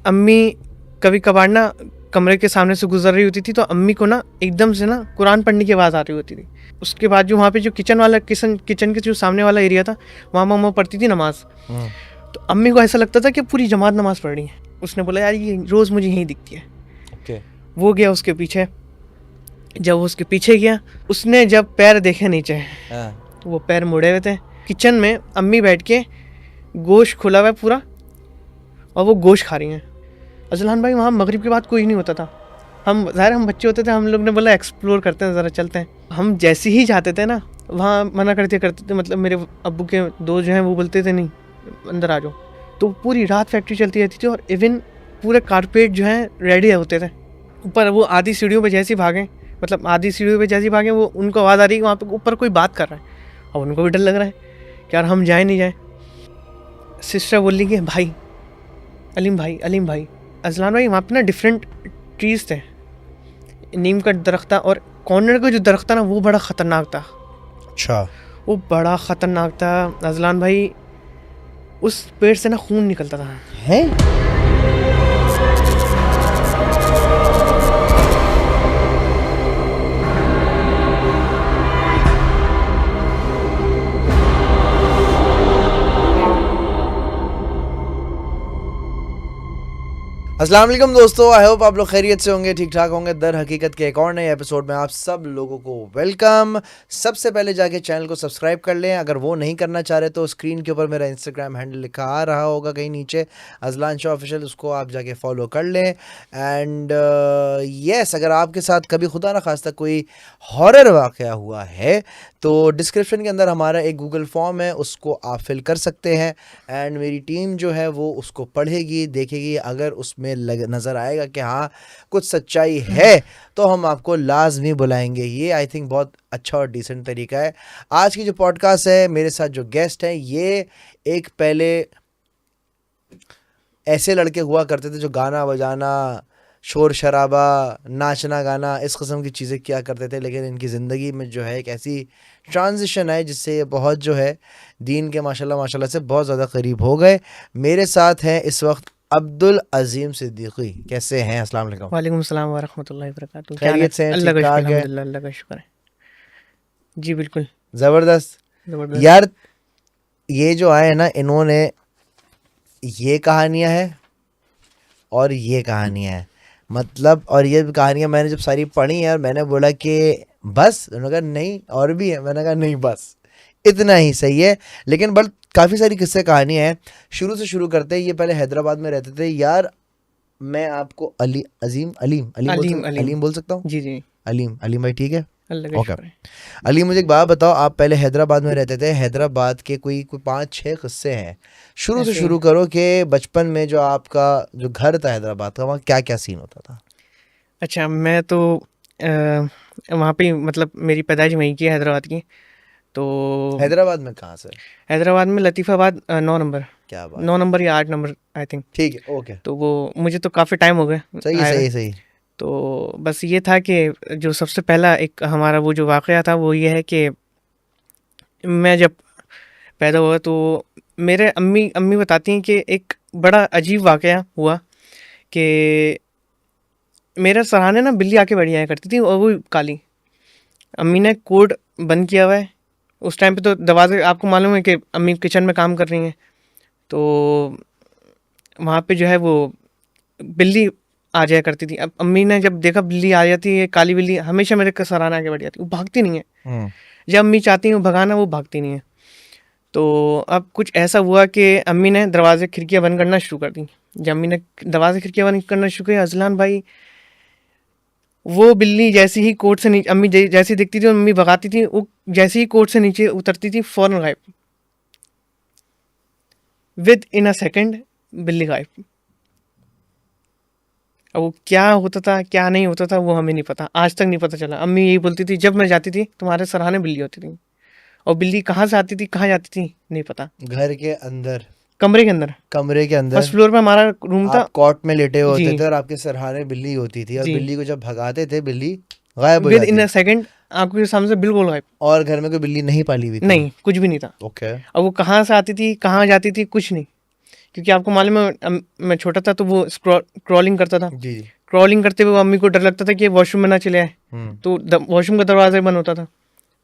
अम्मी कभी कभार ना कमरे के सामने से गुजर रही होती थी तो अम्मी को ना एकदम से ना कुरान पढ़ने की आवाज़ आ रही होती थी। उसके बाद जो वहाँ पे जो किचन के जो सामने वाला एरिया था वहाँ मम्मा पढ़ती थी नमाज। तो अम्मी को ऐसा लगता था कि पूरी जमात नमाज पढ़ रही है। उसने बोला यार ये रोज़ मुझे यहीं दिखती है। Okay. वो गया उसके पीछे। जब वो उसके पीछे गया उसने जब पैर देखे नीचे तो वो पैर मुड़े हुए थे। किचन में अम्मी बैठ के गोश्त खुला हुआ है पूरा और वो गोश्त खा रही हैं। अजलान भाई वहाँ मगरिब के बाद कोई नहीं होता था। हम बच्चे होते थे, हम लोग ने बोला एक्सप्लोर करते हैं, ज़रा चलते हैं। हम जैसे ही जाते थे ना वहाँ मना करते थे, मतलब मेरे अब्बू के दोस्त जो हैं वो बोलते थे नहीं अंदर आ जाओ। तो पूरी रात फैक्ट्री चलती रहती थी और इवन पूरे कारपेट जो हैं रेडी होते थे। ऊपर वो आधी सीढ़ियों पे जैसे भागें, मतलब आधी सीढ़ियों पे जैसे भागें वो उनको आवाज़ आ रही है वहाँ पे ऊपर कोई बात कर रहा है और उनको भी डर लग रहा है कि यार हम जाए नहीं जाए। सिस्टर बोल रही कि भाई अलीम भाई अजलान भाई वहाँ पे ना डिफरेंट ट्रीज़ थे। नीम का दरख्त था और कॉर्नर का जो दरख्त था ना वो बड़ा ख़तरनाक था। अच्छा। वो बड़ा ख़तरनाक था अजलान भाई, उस पेड़ से ना खून निकलता था। है? अस्सलाम वालेकुम दोस्तों, आई होप आप लोग खैरियत से होंगे, ठीक ठाक होंगे। दर हकीकत के एक और नए एपिसोड में आप सब लोगों को वेलकम। सबसे पहले जाके चैनल को सब्सक्राइब कर लें, अगर वो नहीं करना चाह रहे तो स्क्रीन के ऊपर मेरा इंस्टाग्राम हैंडल लिखा आ रहा होगा कहीं नीचे, अजलान शाह ऑफिशियल, उसको आप जाके फॉलो कर लें। एंड यस, अगर आपके साथ कभी खुदा न खास्ता कोई हॉरर वाक़या हुआ है तो डिस्क्रिप्शन के अंदर हमारा एक गूगल फॉर्म है, उसको आप फिल कर सकते हैं। एंड मेरी टीम जो है वो उसको पढ़ेगी, देखेगी, अगर उसमें नज़र आएगा कि हाँ कुछ सच्चाई है तो हम आपको लाजमी बुलाएंगे। ये आई थिंक बहुत अच्छा और डिसेंट तरीका है। आज की जो पॉडकास्ट है, मेरे साथ जो गेस्ट हैं ये एक पहले ऐसे लड़के हुआ करते थे जो गाना बजाना, शोर शराबा, नाचना गाना, इस किस्म की चीज़ें किया करते थे, लेकिन इनकी ज़िंदगी में जो है एक ऐसी ट्रांजिशन है जिससे ये बहुत जो है दीन के माशाल्लाह से बहुत ज़्यादा करीब हो गए। मेरे साथ हैं इस वक्त अब्दुल अजीम सिद्दीकी। कैसे हैं? अस्सलाम वालेकुम। वालेकुम सलाम व रहमतुल्लाहि व बरकातुहू। खैरियत से हैं? अल्लाह का ठीक शुक्र, ठाक है? अल्हम्दुलिल्लाह, अल्लाह का शुक्र है जी। बिल्कुल ज़बरदस्त। यार ये जो आए हैं ना, इन्होंने ये कहानियाँ हैं और ये कहानियाँ हैं, मतलब, और ये कहानियाँ मैंने जब सारी पढ़ी हैं और मैंने बोला कि बस, उन्होंने कहा नहीं और भी है, मैंने कहा नहीं बस इतना ही सही है। लेकिन बट काफ़ी सारी किस्से कहानियाँ हैं। शुरू से शुरू करते हैं। ये पहले हैदराबाद में रहते थे। यार मैं आपको अलीम बोल सकता हूँ? जी जी, अलीम भाई, ठीक है, अल्लाह का शुक्र है। अलीम मुझे एक बात बताओ, आप पहले हैदराबाद में रहते थे, हैदराबाद के कोई 5-6 किस्से हैं। शुरू से शुरू करो कि बचपन में जो आपका जो घर था हैदराबाद का, वहाँ क्या क्या सीन होता था? अच्छा, मैं तो वहाँ पे मतलब मेरी पैदाइश वहीं की है, हैदराबाद की। तो हैदराबाद में कहाँ से? हैदराबाद में लतीफ़ाबाद 9 नंबर। क्या बात? 9 नंबर या 8 नंबर आई थिंक। ठीक है, ओके। तो वो मुझे तो काफ़ी टाइम हो गए। सही। तो बस ये था कि जो सबसे पहला एक हमारा वो जो वाक़या था वो ये है कि मैं जब पैदा हुआ तो मेरे अम्मी बताती हैं कि एक बड़ा अजीब वाक़या हुआ कि मेरे सराहने ना बिल्ली आके बैठ जाया करती थी और वो काली। अम्मी ने कोड बंद किया हुआ है उस टाइम पे, तो दरवाजे, आपको मालूम है कि अम्मी किचन में काम कर रही हैं, तो वहाँ पे जो है वो बिल्ली आ जाया करती थी। अब अम्मी ने जब देखा बिल्ली आ जाती है, काली बिल्ली, हमेशा मेरे सराहना आके बैठ जाती, वो भागती नहीं है। जब अम्मी चाहती हैं वो भगाना, वो भागती नहीं है। तो अब कुछ ऐसा हुआ कि अम्मी ने दरवाजे खिड़कियाँ बंद करना शुरू कर दी। जब अम्मी ने दरवाजे खिड़कियाँ बंद करना शुरू किया, अजलान भाई वो बिल्ली जैसे ही कोट से नीचे, अम्मी जैसी दिखती थी अम्मी भगाती थी, वो जैसे ही कोट से नीचे उतरती थी फौरन गायब, विद इन अ सेकेंड बिल्ली गायब। अब वो क्या होता था क्या नहीं होता था वो हमें नहीं पता, आज तक नहीं पता चला। अम्मी यही बोलती थी जब मैं जाती थी तुम्हारे सराहने बिल्ली होती थी, और बिल्ली कहाँ से आती थी कहाँ जाती थी नहीं पता। घर के अंदर, कमरे के अंदर फर्स्ट फ्लोर पे हमारा रूम था, आप कॉट में लेटे होते थे और आपके सराहने बिल्ली होती थी, और बिल्ली को जब भगाते थे बिल्ली गायब हो विद जाती इन थी। अ सेकंड आपके सामने से बिल्कुल गायब। और घर में कोई बिल्ली नहीं पाली हुई थी? नहीं, कुछ भी नहीं था। ओके। और वो कहाँ से आती थी कहाँ जाती थी कुछ नहीं, क्योंकि आपको मालूम है मैं छोटा था तो वो क्रॉलिंग करता था। जी। क्रॉलिंग करते हुए अम्मी को डर लगता था कि वॉशरूम में ना चले आए, तो वॉशरूम का दरवाज़ा ही बंद होता था,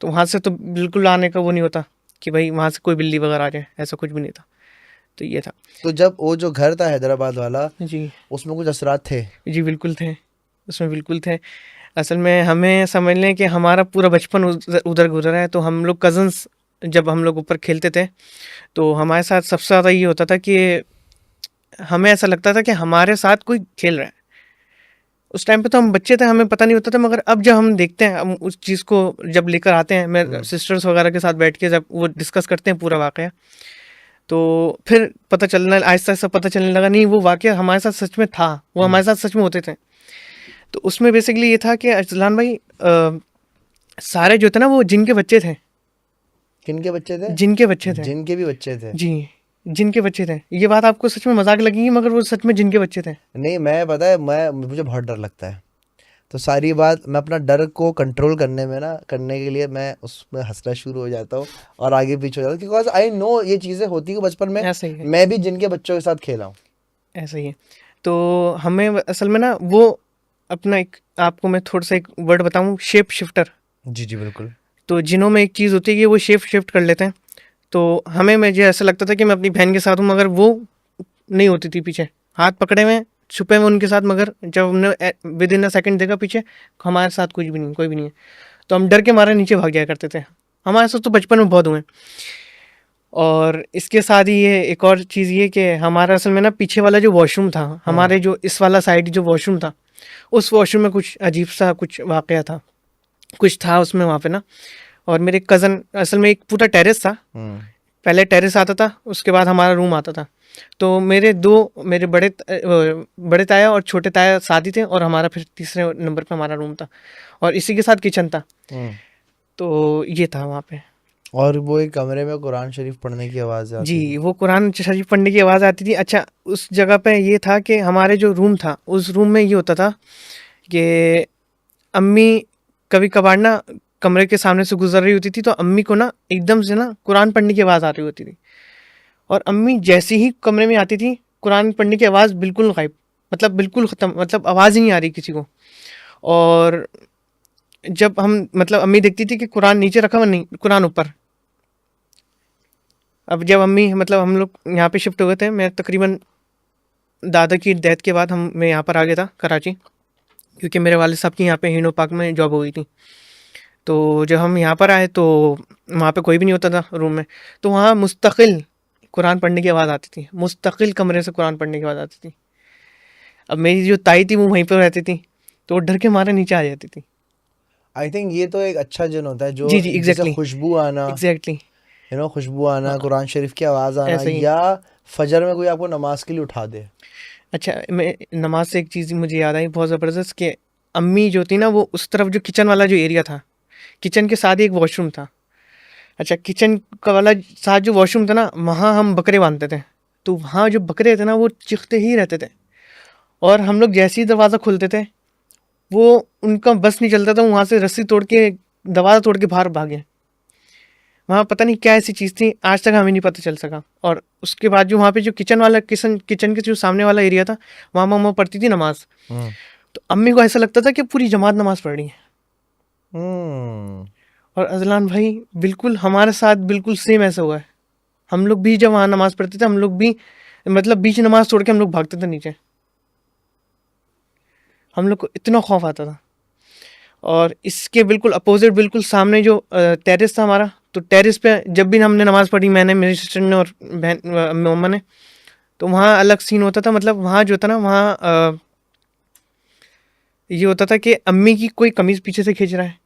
तो वहाँ से तो बिल्कुल आने का वो नहीं होता कि भाई वहाँ से कोई बिल्ली वगैरह आ जाए, ऐसा कुछ भी नहीं था। तो ये था। तो जब वो जो घर था हैदराबाद वाला, जी उसमें कुछ असरात थे? जी बिल्कुल थे, उसमें बिल्कुल थे। असल में हमें समझ लें कि हमारा पूरा बचपन उधर गुजरा है। तो हम लोग कज़न्स जब हम लोग ऊपर खेलते थे तो हमारे साथ सबसे ज़्यादा ये होता था कि हमें ऐसा लगता था कि हमारे साथ कोई खेल रहा है। उस टाइम पे तो हम बच्चे थे, हमें पता नहीं होता था, मगर अब जब हम देखते हैं, हम उस चीज़ को जब लेकर आते हैं, मैं सिस्टर्स वगैरह के साथ बैठ के जब वो डिस्कस करते हैं पूरा वाक़या, तो फिर पता चलना आहिस्ता आहिस्ता पता चलने लगा नहीं वो वाक़या हमारे साथ सच में था, वो हमारे साथ सच में होते थे। तो उसमें बेसिकली ये था कि अरसलान भाई सारे जो थे ना वो जिनके बच्चे थे। किनके बच्चे थे? जिनके बच्चे थे। जिनके भी बच्चे थे? जी, जिनके बच्चे थे। ये बात आपको सच में मजाक लगेगी मगर वो सच में जिनके बच्चे थे। नहीं, मैं पता है, मुझे बहुत डर लगता है, तो सारी बात मैं अपना डर को कंट्रोल करने में ना, करने के लिए मैं उसमें हंसना शुरू हो जाता हूँ और आगे पीछे हो जाता हूँ, बिकॉज आई नो ये चीज़ें होती है बचपन में। ऐसा ही है, मैं भी जिनके बच्चों के साथ खेला हूँ। ऐसा ही है। तो हमें असल में ना वो अपना एक आपको मैं थोड़ा सा एक वर्ड बताऊं, शेप शिफ्टर। जी जी बिल्कुल। तो जिनों में एक चीज़ होती है कि वो शेप शिफ्ट कर लेते हैं। तो हमें मुझे ऐसा लगता था कि मैं अपनी बहन के साथ हूँ, मगर वो नहीं होती थी, पीछे हाथ पकड़े हुए छुपे हुए उनके साथ, मगर जब हमने विद इन अ सेकंड देखा पीछे हमारे साथ कुछ भी नहीं, कोई भी नहीं है, तो हम डर के मारे नीचे भाग जाया करते थे। हमारे साथ तो बचपन में बहुत हुए। और इसके साथ ही ये एक और चीज़ ये कि हमारा असल में ना पीछे वाला जो वॉशरूम था, हमारे जो इस वाला साइड जो वॉशरूम था, उस वॉशरूम में कुछ अजीब सा कुछ वाक़या था, कुछ था उसमें वहाँ पे ना। और मेरे कज़न, असल में एक पूरा टेरेस था, पहले टेरेस आता था, उसके बाद हमारा रूम आता था। तो मेरे बड़े ताया और छोटे ताया साथ ही थे, और हमारा फिर तीसरे नंबर पे हमारा रूम था, और इसी के साथ किचन था। तो ये था वहाँ पे। और वो एक कमरे में कुरान शरीफ पढ़ने की आवाज़ आती जी, थी। वो कुरान शरीफ पढ़ने की आवाज़ आती थी। अच्छा, उस जगह पे ये था कि हमारे जो रूम था, उस रूम में ये होता था कि अम्मी कभी कभार ना कमरे के सामने से गुजर रही होती थी, तो अम्मी को ना एकदम से ना कुरान पढ़ने की आवाज़ आ रही होती थी, और अम्मी जैसे ही कमरे में आती थी, कुरान पढ़ने की आवाज़ बिल्कुल गायब, मतलब बिल्कुल ख़त्म, मतलब आवाज़ ही नहीं आ रही किसी को। और जब हम मतलब अम्मी देखती थी कि कुरान नीचे रखा हुआ नहीं, कुरान ऊपर। अब जब अम्मी मतलब हम लोग यहाँ पे शिफ्ट हो गए थे, मैं तकरीबन दादा की डेथ के बाद मैं यहाँ पर आ गया था कराची, क्योंकि मेरे वालिद साहब की यहाँ पे हिनो पार्क में जॉब हो गई थी। तो जब हम यहाँ पर आए तो वहाँ पे कोई भी नहीं होता था रूम में, तो वहाँ मुस्तकिल कुरान पढ़ने की आवाज़ आती थी, मुस्तकिल कमरे से कुरान पढ़ने की आवाज़ आती थी। अब मेरी जो ताई थी वो वहीं पर रहती थी, तो वो डर के मारे नीचे आ जाती थी। आई थिंक ये तो एक अच्छा जिन होता है, जो जी जी, जैसे एग्जैक्टली खुशबू आना, एग्जैक्टली। खुशबू आना, कुरान शरीफ की आवाज़ आना, ऐसा ही। या फजर में कोई आपको नमाज के लिए उठा दे। अच्छा, मैं नमाज से एक चीज़ मुझे याद आई बहुत ज़बरदस्त, कि अम्मी जो थी ना वो उस तरफ जो किचन वाला जो एरिया था, किचन के साथ ही एक वॉशरूम था। अच्छा, किचन का वाला साथ जो वॉशरूम था ना, वहाँ हम बकरे बांधते थे, तो वहाँ जो बकरे थे ना वो चीखते ही रहते थे, और हम लोग जैसे ही दरवाज़ा खोलते थे वो उनका बस नहीं चलता था, वहाँ से रस्सी तोड़ के दरवाज़ा तोड़ के बाहर भागे। वहाँ पता नहीं क्या ऐसी चीज़ थी, आज तक हमें नहीं पता चल सका। और उसके बाद जो वहाँ पे जो किचन के जो सामने वाला एरिया था, वहाँ मम्मा पढ़ती थी नमाज, तो अम्मी को ऐसा लगता था कि पूरी जमात नमाज पढ़ रही है। और अजलान भाई बिल्कुल हमारे साथ बिल्कुल सेम ऐसा हुआ है। हम लोग भी जब वहाँ नमाज पढ़ते थे, हम लोग भी मतलब बीच नमाज तोड़ के हम लोग भागते थे नीचे, हम लोग को इतना खौफ आता था। और इसके बिल्कुल अपोजिट, बिल्कुल सामने जो टेरेस था हमारा, तो टेरेस पे जब भी हमने नमाज़ पढ़ी, मैंने, मेरी सिस्टर ने और बहन मम्मा ने, तो वहाँ अलग सीन होता था। मतलब वहाँ जो था ना, वहाँ ये होता था कि अम्मी की कोई कमीज़ पीछे से खींच रहा है,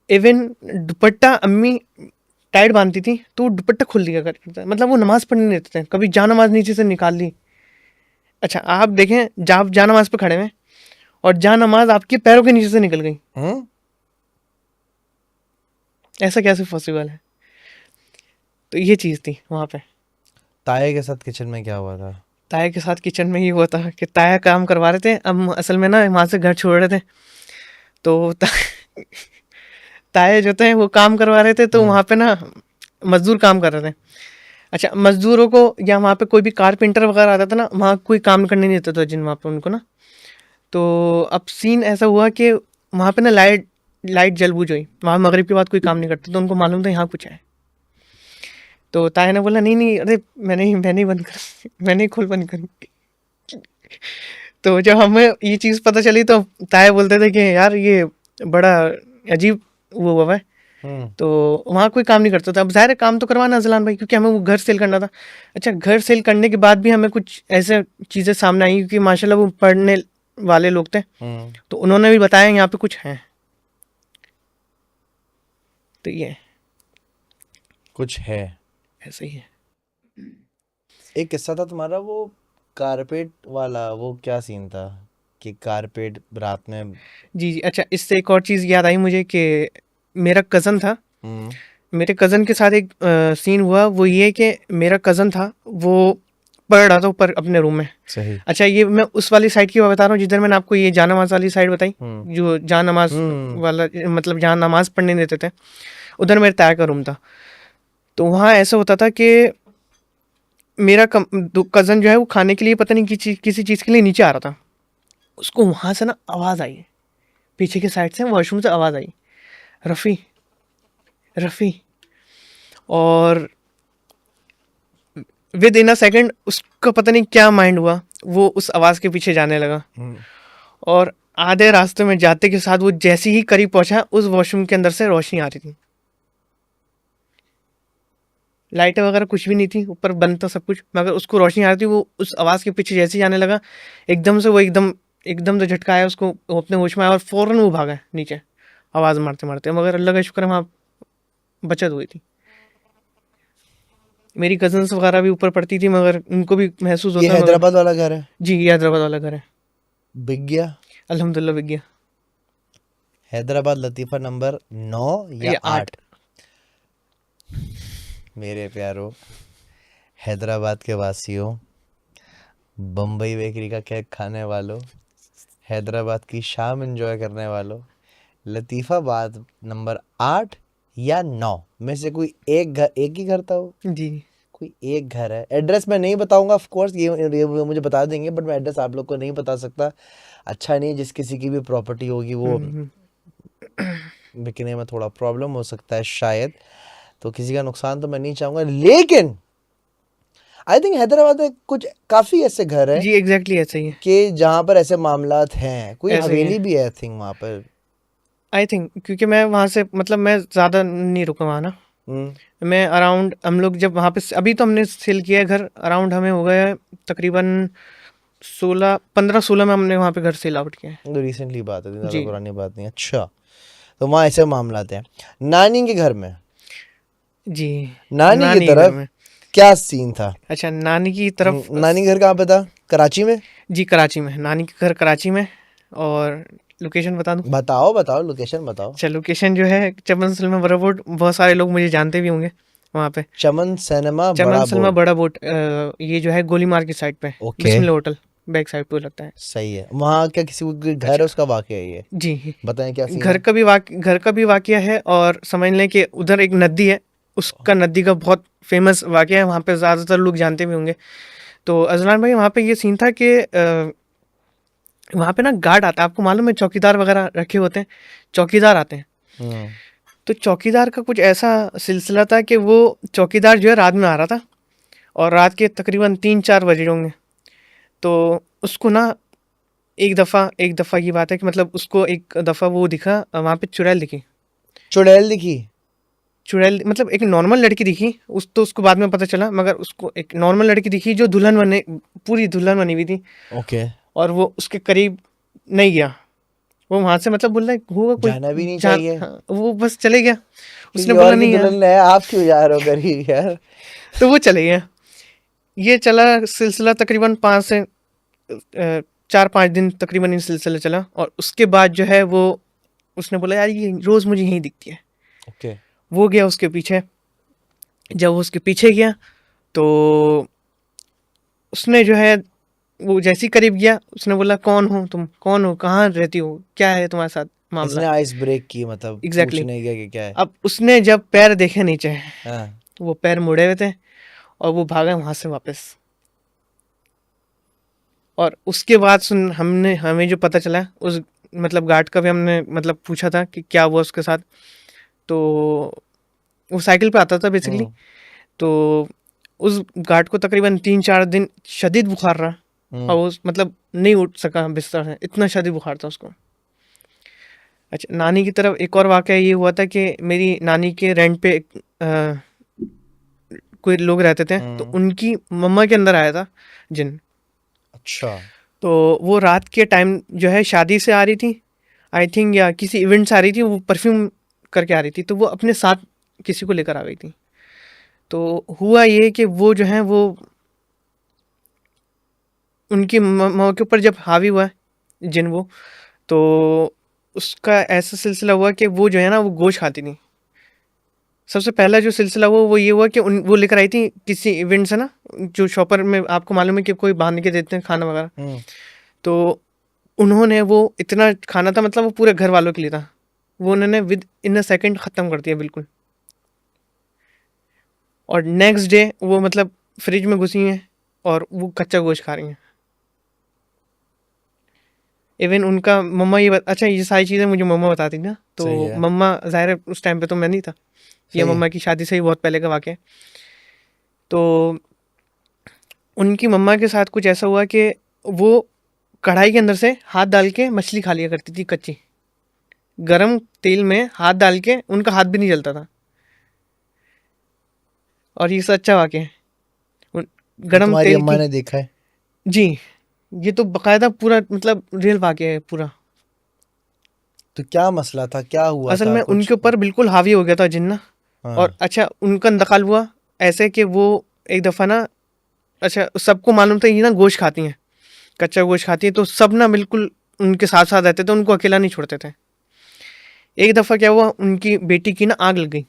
इवन दुपट्टा अम्मी टाइट बांधती थी तो दुपट्टा खोल दिया करता, मतलब वो नमाज़ पढ़ने नहीं देते थे कभी, जा नमाज नीचे से निकाल ली। अच्छा, आप देखें, जा नमाज पे खड़े हुए और जा नमाज आपके पैरों के नीचे से निकल गई, ऐसा कैसे पॉसिबल है? तो ये चीज़ थी वहाँ पे। ताया के साथ किचन में क्या हुआ था? ताया के साथ किचन में ये हुआ था कि ताया काम करवा रहे थे, अब असल में ना वहाँ से घर छोड़ रहे थे, तो ताया जो थे वो काम करवा रहे थे, तो वहाँ पे ना मजदूर काम कर रहे थे। अच्छा, मजदूरों को या वहाँ पे कोई भी कारपेंटर वगैरह आता था ना, वहाँ कोई काम करने नहीं देता था जिन वहाँ पे उनको ना। तो अब सीन ऐसा हुआ कि वहाँ पे ना लाइट लाइट जल बुझ गई, वहाँ मगरिब के बाद कोई काम नहीं करता, तो उनको मालूम था यहाँ कुछ है। तो ताया ने बोला नहीं नहीं, अरे मैंने ही बंद कर मैंने ही खोल बंद कर। तो जब हमें ये चीज़ पता चली तो ताया बोलते थे कि यार ये बड़ा अजीब वो हुआ है। हम्म। तो वहाँ कोई काम नहीं करता था। अब ज़ाहिर है काम तो करवाना अज़लान भाई, क्योंकि हमें वो घर सेल करना था। अच्छा, घर सेल करने के बाद भी हमें कुछ ऐसे चीज़ें सामने आई, क्योंकि माशाल्लाह वो पढ़ने वाले लोग थे, तो उन्होंने भी बताया यहाँ पे कुछ है। तो ये कुछ है। ऐसे ही है। एक किस्सा था तुम्हारा वो कारपेट वाला, वो क्या सीन था कि कारपेट रात में। जी जी, अच्छा, इससे एक और चीज़ याद आई मुझे कि मेरा कज़न था। मेरे कज़न के साथ एक सीन हुआ, वो ये कि मेरा कज़न था, वो पढ़ रहा था ऊपर अपने रूम में। सही। अच्छा, ये मैं उस वाली साइड की बता रहा हूँ जिधर मैंने आपको ये जान नमाज वाली साइड बताई, जो जान नमाज वाला, मतलब जहाँ नमाज पढ़ने देते थे, उधर मेरे ताया का रूम था। तो वहाँ ऐसा होता था कि मेरा कज़न जो है वो खाने के लिए पता नहीं किसी चीज़ के लिए नीचे आ रहा था। उसको वहाँ से ना आवाज़ आई, पीछे की साइड से वॉशरूम से आवाज़ आई, रफ़ी रफ़ी। और विद इन अ सेकेंड उसका पता नहीं क्या माइंड हुआ, वो उस आवाज़ के पीछे जाने लगा। और आधे रास्ते में जाते के साथ वो जैसे ही करीब पहुंचा, उस वॉशरूम के अंदर से रोशनी आ रही थी। लाइटें वगैरह कुछ भी नहीं थी, ऊपर बंद था सब कुछ, मगर उसको रोशनी आ रही थी। वो उस आवाज़ के पीछे जैसे ही जाने लगा, एकदम से वो एकदम एकदम से झटका आया उसको, वो अपने होश में आया और फ़ौरन वो भागा नीचे आवाज़ मारते मारते। मगर अल्लाह का शुक्र है वहाँ बचत हुई थी। मेरी कजन्स वगैरह भी ऊपर पड़ती थी, मगर उनको भी महसूस ये होता है। मगर हैदराबाद वाला घर है? जी, ये हैदराबाद वाला घर है। बिक गया अल्हम्दुलिल्लाह बिक गया। हैदराबाद लतीफ़ा नंबर 9 या ये 8। मेरे प्यारो हैदराबाद के वासियों, बम्बई बेकरी का केक खाने वालों, हैदराबाद की शाम एंजॉय करने वालों, लतीफ़ाबाद नंबर 8 या 9 में से कोई एक घर, एक ही घर था वो, जी कोई एक घर है। एड्रेस मैं नहीं बताऊंगा, ऑफ कोर्स ये मुझे बता देंगे, बट मैं एड्रेस आप लोग को नहीं बता सकता। अच्छा नहीं, जिस किसी की भी प्रॉपर्टी होगी वो बिकने में थोड़ा प्रॉब्लम हो सकता है शायद, तो किसी का नुकसान तो मैं नहीं चाहूंगा। लेकिन आई थिंक हैदराबाद में कुछ काफ़ी ऐसे घर हैं जी, एग्जैक्टली ऐसा ही है। कि जहाँ पर ऐसे मामलात हैं। कोई ऐसे ही हवेली है भी है आई थिंक वहाँ पर। आई थिंक, क्योंकि मैं वहाँ से, मतलब मैं ज़्यादा नहीं रुका वहाँ ना। मैं अराउंड, हम लोग जब वहाँ पे, अभी तो हमने सेल किया है घर, अराउंड हमें हो गया है तकरीबन 15-16 में हमने वहाँ पे घर सेल आउट किया है। तो रिसेंटली बात है, ज़्यादा जी पुरानी बात नहीं है। अच्छा, तो वहाँ ऐसे मामलात हैं। नानी के घर में, जी, नानी की नानी के घर तरफ में। क्या सीन था? अच्छा, नानी की तरफ, नानी घर कहाँ पे था? कराची में? जी कराची में, नानी के घर कराची में। और लोकेशन बता दूँ? बताओ बताओ, लोकेशन बताओ। अच्छा, लोकेशन जो है चमन सलमा बड़ा बोट, बहुत सारे लोग मुझे जानते भी होंगे वहाँ पे। चमन सिनेमा चमन बड़ा सलमा बोर्ड। बड़ा बोट, ये जो है गोली मार की साइड पे, ओके, बिस्मिल्लाह होटल बैक साइड पे लगता है। सही है। वहाँ क्या किसी को घर है, अच्छा उसका वाकया है ये? जी, बताएं क्या सीन घर है। का भी घर का भी वाकया है, और समझ लें कि उधर एक नदी है, उसका नदी का बहुत फेमस वाकया है, वहाँ पे ज़्यादातर लोग जानते भी होंगे। तो अजलान भाई, वहाँ पे ये सीन था कि वहाँ पे ना गार्ड आता है, आपको मालूम है, चौकीदार वगैरह रखे होते हैं, चौकीदार आते हैं। तो चौकीदार का कुछ ऐसा सिलसिला था कि वो चौकीदार जो है रात में आ रहा था, और रात के तकरीबन 3-4 बजे होंगे। तो उसको ना एक दफ़ा की बात है कि मतलब उसको एक दफ़ा वो दिखा, वहाँ पे चुड़ैल दिखी। चुड़ैल दिखी? चुड़ैल मतलब एक नॉर्मल लड़की दिखी, उसको बाद में पता चला, मगर उसको एक नॉर्मल लड़की दिखी जो दुल्हन बने, पूरी दुल्हन बनी हुई थी। ओके। और वो उसके करीब नहीं गया, वो वहां से मतलब बोल रहा है होगा कोई जाना भी नहीं जान, चाहिए, हाँ, वो बस चले गया। उसने किसी बोला और की नहीं यार, दुल्हन है, आप क्यों जा रहे हो करीब यार? तो वो चले गया। ये चला सिलसिला तकरीबन 4-5 दिन तकरीबन ये सिलसिला चला, और उसके बाद जो है वो, उसने बोला यार ये रोज़ मुझे यहीं दिखती है। ओके। वो गया उसके पीछे, जब वो उसके पीछे गया तो उसने जो है, वो जैसे ही करीब गया, उसने बोला कौन हो तुम, कौन हो, कहाँ रहती हो, क्या है तुम्हारे साथ मामला। इसने आइस ब्रेक की, मतलब एग्जैक्टली पूछने गया कि क्या है। अब उसने जब पैर देखे नीचे, हाँ। तो वो पैर मुड़े हुए थे, और वो भागा वहाँ से वापस। और उसके बाद हमें जो पता चला उस मतलब गार्ड का भी हमने मतलब पूछा था कि क्या हुआ उसके साथ। तो वो साइकिल पे आता था बेसिकली। हम्म। तो उस गार्ड को तकरीबन 3-4 दिन शदीद बुखार रहा। और हम्म। वो मतलब नहीं उठ सका बिस्तर से, इतना शदीद बुखार था उसको। अच्छा, नानी की तरफ एक और वाकया ये हुआ था कि मेरी नानी के रेंट पे कोई लोग रहते थे, तो हम्म। उनकी मम्मा के अंदर आया था जिन। अच्छा। तो वो रात के टाइम जो है शादी से आ रही थी आई थिंक, या किसी इवेंट से आ रही थी, वो परफ्यूम करके आ रही थी, तो वो अपने साथ किसी को लेकर आ गई थी। तो हुआ ये कि वो जो है वो उनकी माँ के ऊपर जब हावी हुआ जिन वो, तो उसका ऐसा सिलसिला हुआ कि वो जो है ना वो गोश्त खाती थी। सबसे पहला जो सिलसिला हुआ वो ये हुआ कि वो लेकर आई थी किसी इवेंट से ना, जो शॉपर में आपको मालूम है कि कोई बांध के देते हैं खाना वगैरह। हम्म। तो उन्होंने वो इतना खाना था, मतलब वो पूरे घर वालों के लिए था, वो उन्होंने विद इन अ सेकंड ख़त्म कर दिया बिल्कुल। और नेक्स्ट डे वो मतलब फ्रिज में घुसी हैं और वो कच्चा गोश्त खा रही हैं। इवन उनका मम्मा अच्छा, ये सारी चीज़ें मुझे मम्मा बताती थी ना, तो सही है। मम्मा ज़ाहिर है उस टाइम पे तो मैं नहीं था, ये सही है। मम्मा की शादी से ही बहुत पहले का वाक़या है। तो उनकी मम्मा के साथ कुछ ऐसा हुआ कि वो कढ़ाई के अंदर से हाथ डाल के मछली खा लिया करती थी कच्ची, गरम तेल में हाथ डाल के, उनका हाथ भी नहीं जलता था। और ये सच्चा वाक़या है। उन ये गरम तुम्हारी तेल अम्मा की, ने देखा है? जी, ये तो बाकायदा पूरा मतलब रियल वाक़या है पूरा। तो क्या मसला था, क्या हुआ असल था में कुछ? उनके ऊपर बिल्कुल हावी हो गया था जिन्न ना। और हाँ। अच्छा, उनका इंतकाल हुआ ऐसे कि वो एक दफ़ा ना, अच्छा सबको मालूम था ये ना गोश्त खाती हैं, कच्चा गोश्त खाती है, तो सब ना बिल्कुल उनके साथ साथ रहते थे, उनको अकेला नहीं छोड़ते थे। एक दफ़ा क्या हुआ, उनकी बेटी की ना आग लग गई,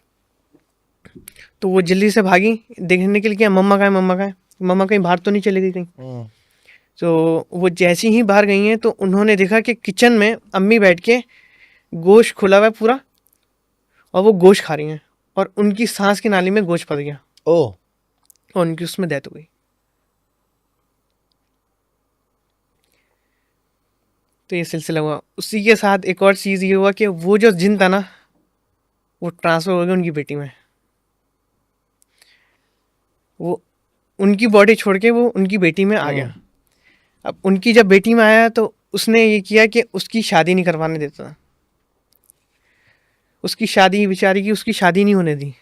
तो वो जल्दी से भागी देखने के लिए, क्या मम्मा कहाँ है, मम्मा कहाँ है, मम्मा कहीं बाहर तो नहीं चली गई कहीं। हम्म। तो वो जैसी ही बाहर गई हैं तो उन्होंने देखा कि किचन में अम्मी बैठ के गोश्त खुला हुआ है पूरा, और वो गोश्त खा रही हैं, और उनकी सांस की नाली में गोश्त फंस गया ओह। और उनकी उसमें डेथ हो गई। तो ये सिलसिला हुआ। उसी के साथ एक और चीज़ ये हुआ कि वो जो जिन था ना, वो ट्रांसफ़र हो गया उनकी बेटी में। वो उनकी बॉडी छोड़ के वो उनकी बेटी में आ हम्म। गया। अब उनकी जब बेटी में आया तो उसने ये किया कि उसकी शादी नहीं करवाने देता था। उसकी शादी बेचारी की, उसकी शादी नहीं होने दी।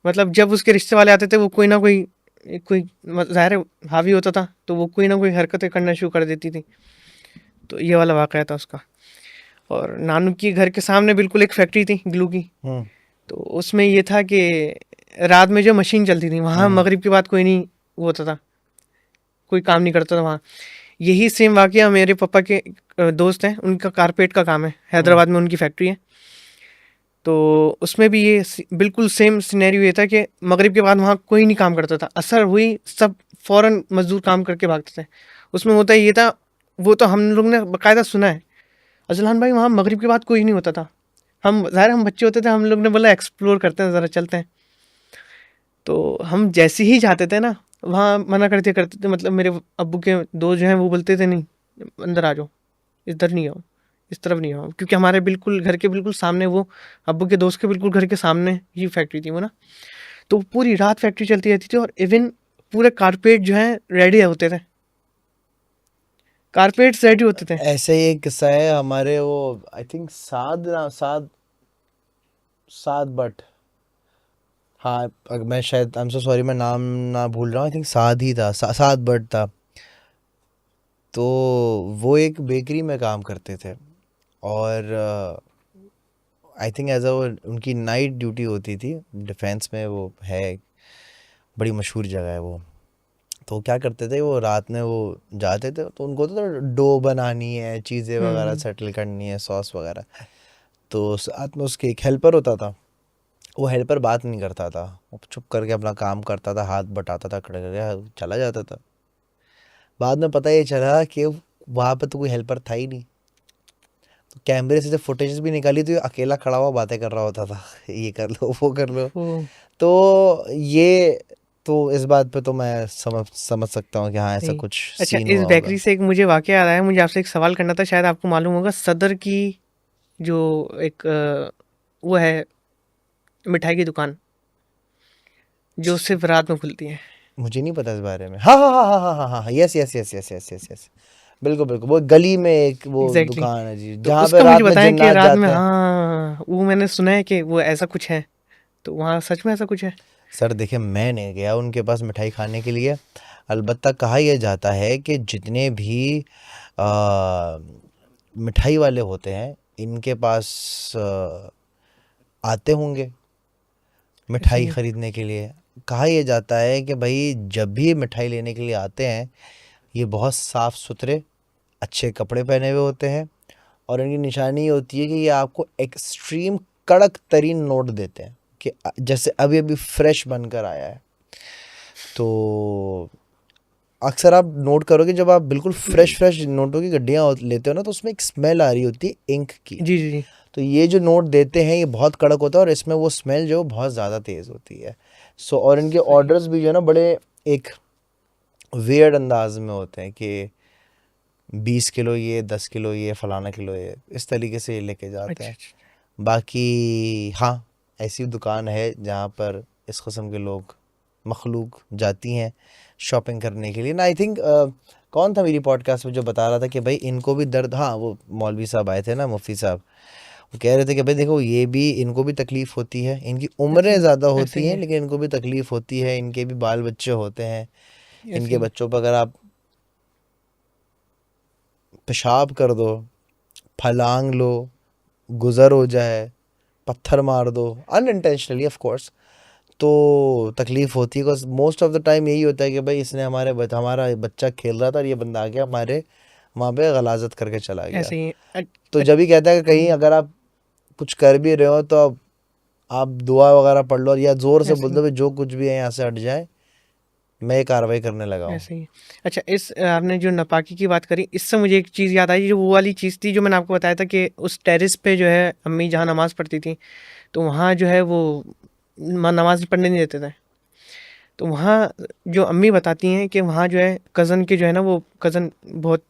मतलब जब उसके रिश्ते वाले आते थे वो कोई ना कोई कोई ज़ाहिर है हावी होता था, तो वो कोई ना कोई हरकतें करना शुरू कर देती थी। तो ये वाला वाक़या था उसका। और नानू की घर के सामने बिल्कुल एक फैक्ट्री थी ग्लू की। हम्म। तो उसमें ये था कि रात में जो मशीन चलती थी वहाँ हम्म। मगरिब के बाद कोई नहीं वो होता था, कोई काम नहीं करता था वहाँ। यही सेम वाक़या मेरे पापा के दोस्त हैं, उनका कारपेट का काम है, हम्म। हैदराबाद में उनकी फैक्ट्री है। तो उसमें भी ये बिल्कुल सेम सिनेरियो ये था कि मगरिब के बाद वहाँ कोई नहीं काम करता था, असर हुई सब फ़ौरन मज़दूर काम करके भागते थे। उसमें होता ये था, वो तो हम लोग ने बाकायदा सुना है, अजलान भाई वहाँ मगरिब के बाद कोई नहीं होता था। हम ज़ाहिर हम बच्चे होते थे, हम लोग ने बोला एक्सप्लोर करते हैं, ज़रा चलते हैं। तो हम जैसे ही जाते थे ना, वहाँ मना करते थे, मतलब मेरे अब्बू के दोस्त जो हैं वो बोलते थे नहीं, अंदर आ जाओ, इधर नहीं आओ, इस तरफ नहीं आओ, क्योंकि हमारे बिल्कुल घर के बिल्कुल सामने वो, अब्बू के दोस्त के बिल्कुल घर के सामने ही फैक्ट्री थी वो ना। तो पूरी रात फैक्ट्री चलती रहती थी, और इवन पूरे कारपेट जो है रेडी होते थे, कारपेट्स रेडी होते थे। ऐसे ही एक किस्सा है हमारे, वो I think Saad Saad but, हाँ मैं शायद, आई एम सो सॉरी, मैं नाम ना भूल रहा हूँ, आई थिंक साद ही था, साद बट था। तो वो एक बेकरी में काम करते थे, और आई थिंक एज अ उनकी नाइट ड्यूटी होती थी, डिफेंस में वो है, बड़ी मशहूर जगह है वो। तो क्या करते थे, वो रात में वो जाते थे, तो उनको तो डो बनानी है, चीज़ें वगैरह हम्म। सेटल करनी है, सॉस वगैरह। तो साथ में उसके एक हेल्पर होता था, वो हेल्पर बात नहीं करता था, वो चुप करके अपना काम करता था, हाथ बटाता था, खड़े करके चला जाता था। बाद में पता ये चला कि वहाँ पे तो कोई हेल्पर था ही नहीं। कैमरे से जब फुटेजेस भी निकाली तो ये अकेला खड़ा हुआ बातें कर रहा होता था, ये कर लो वो कर लो। वो तो ये तो इस बात पे तो मैं समझ सकता हूँ कि हाँ ऐसा सही। कुछ अच्छा, सीन इस हुआ होगा। बेकरी से एक मुझे वाकया याद आया, मुझे आपसे एक सवाल करना था, शायद आपको मालूम होगा। सदर की जो एक वो है मिठाई की दुकान जो सिर्फ रात में खुलती है। मुझे नहीं पता इस बारे में। हाँ हाँ हाँ हाँ हाँ हाँ हाँ, yes yes yes yes yes yes yes, बिल्कुल बिल्कुल, वो गली में एक वो एग्जैक्टली दुकान है जी, तो जहाँ पे उसका मुझे रात में बताएं कि जिन्नात रात में, जाते हैं। हाँ वो मैंने सुना है कि वो ऐसा कुछ है, तो वहाँ सच में ऐसा कुछ है? सर देखिए, मैं नहीं गया उनके पास मिठाई खाने के लिए। अलबत्ता कहा यह जाता है कि जितने भी आ, मिठाई वाले होते हैं इनके पास आते होंगे ऐसे मिठाई ही ख़रीदने के लिए। कहा यह जाता है कि भाई जब भी मिठाई लेने के लिए आते हैं ये बहुत साफ़ सुथरे अच्छे कपड़े पहने हुए होते हैं, और इनकी निशानी ये होती है कि ये आपको एक्सट्रीम कड़क तरीन नोट देते हैं कि जैसे अभी अभी फ्रेश बनकर आया है। तो अक्सर आप नोट करोगे जब आप बिल्कुल फ्रेश फ्रेश नोटों की गड्डियाँ लेते हो ना, तो उसमें एक स्मेल आ रही होती है इंक की। जी जी जी। तो ये जो नोट देते हैं ये बहुत कड़क होता है और इसमें वो स्मेल जो बहुत ज़्यादा तेज़ होती है। सो और इनके सही। ऑर्डर्स भी जो है ना बड़े एक वियर्ड अंदाज में होते हैं कि 20 किलो ये, 10 किलो ये, फलाना किलो ये, इस तरीके से ये लेके जाते अच्छा हैं। अच्छा। बाकी हाँ, ऐसी दुकान है जहाँ पर इस किस्म के लोग मखलूक जाती हैं शॉपिंग करने के लिए ना। आई थिंक कौन था मेरी पॉडकास्ट में जो बता रहा था कि भाई इनको भी दर्द, हाँ वो मौलवी साहब आए थे ना, मुफ्ती साहब, वो कह रहे थे कि भाई देखो ये भी, इनको भी तकलीफ़ होती है, इनकी ऐसे उम्रें ही ज़्यादा ऐसे होती ही हैं है। लेकिन इनको भी तकलीफ़ होती है, इनके भी बाल बच्चे होते हैं। ऐसे इनके ही बच्चों पर अगर आप पेशाब कर दो, फलांग लो, गुज़र हो जाए, पत्थर मार दो अनइंटेंशनली ऑफ कोर्स, तो तकलीफ़ होती है। Because most of the time यही होता है कि भाई इसने हमारा बच्चा खेल रहा था और ये बंदा आ गया हमारे वहाँ पे गलाजत करके चला गया। ऐसे ही तो जब ही कहता है कि कहीं अगर आप कुछ कर भी रहे हो तो आप दुआ वगैरह पढ़ लो या ज़ोर से ऐसे बोल ही दो भाई जो कुछ भी है यहाँ से हट जाए, मैं ये कार्रवाई करने लगा हूँ। ऐसे ही। अच्छा, इस आपने जो नापाकी की बात करी, इससे मुझे एक चीज़ याद आई, जो वो वाली चीज़ थी जो मैंने आपको बताया था कि उस टेरेस पे जो है अम्मी जहाँ नमाज़ पढ़ती थी, तो वहाँ जो है वो नमाज़ पढ़ने नहीं देते थे। तो वहाँ जो अम्मी बताती हैं कि वहाँ जो है कज़न के जो है ना, वो कज़न बहुत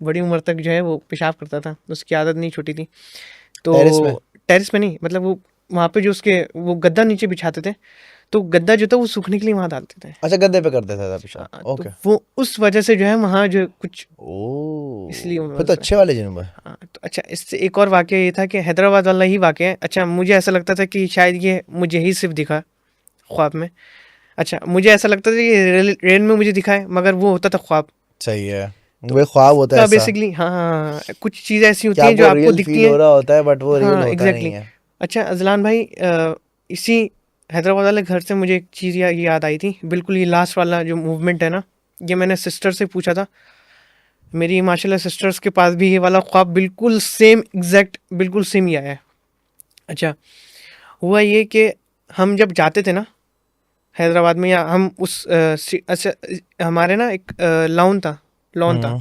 बड़ी उम्र तक जो है वो पेशाब करता था, उसकी आदत नहीं छूटी थी। टेरिस में। तो टेरेस पे नहीं, मतलब वो वहाँ पे जो उसके वो गद्दा नीचे बिछाते थे, तो गद्दा जो था वो सूखने के लिए वहाँ डालते थे। अच्छा, गद्दे पे कर देता था पेशाब, हाँ, तो ओके। वो उस वजह से जो है वहाँ जो है कुछ, इसलिए ओ, वो फिर तो बस है। अच्छे वाले जिन में। हाँ, तो अच्छा, इससे एक और वाक़या ये था कि हैदराबाद वाला ही वाक़या है। अच्छा, मुझे ऐसा लगता था कि शायद ये मुझे ही सिर्फ़ दिखा ख्वाब में। अच्छा, मुझे ऐसा लगता था कि ये रियल में मुझे दिखा है, मगर वो होता था ख्वाब। सही है, तो वो ख्वाब होता है इसका ऐसा बेसिकली, हाँ, हाँ, कुछ चीज़ें ऐसी कि होती हैं जो आपको आपको रियल दिखती फील हैं। हो रहा होता है बट वो रियल हाँ, होता नहीं एग्ज़ैक्टली। है। अच्छा अज़लान भाई, इसी हैदराबाद वाले घर से मुझे एक चीज़ याद आई थी। बिल्कुल ये लास्ट वाला जो मूवमेंट है ना, ये मैंने सिस्टर से पूछा था। मेरी माशाल्लाह सिस्टर्स के पास भी ये वाला ख्वाब बिल्कुल सेम, एग्जैक्ट बिल्कुल सेम ही आया है। अच्छा, हुआ ये कि हम जब जाते थे ना हैदराबाद में, या हम अच्छा, हमारे ना एक लॉन था। हम्म।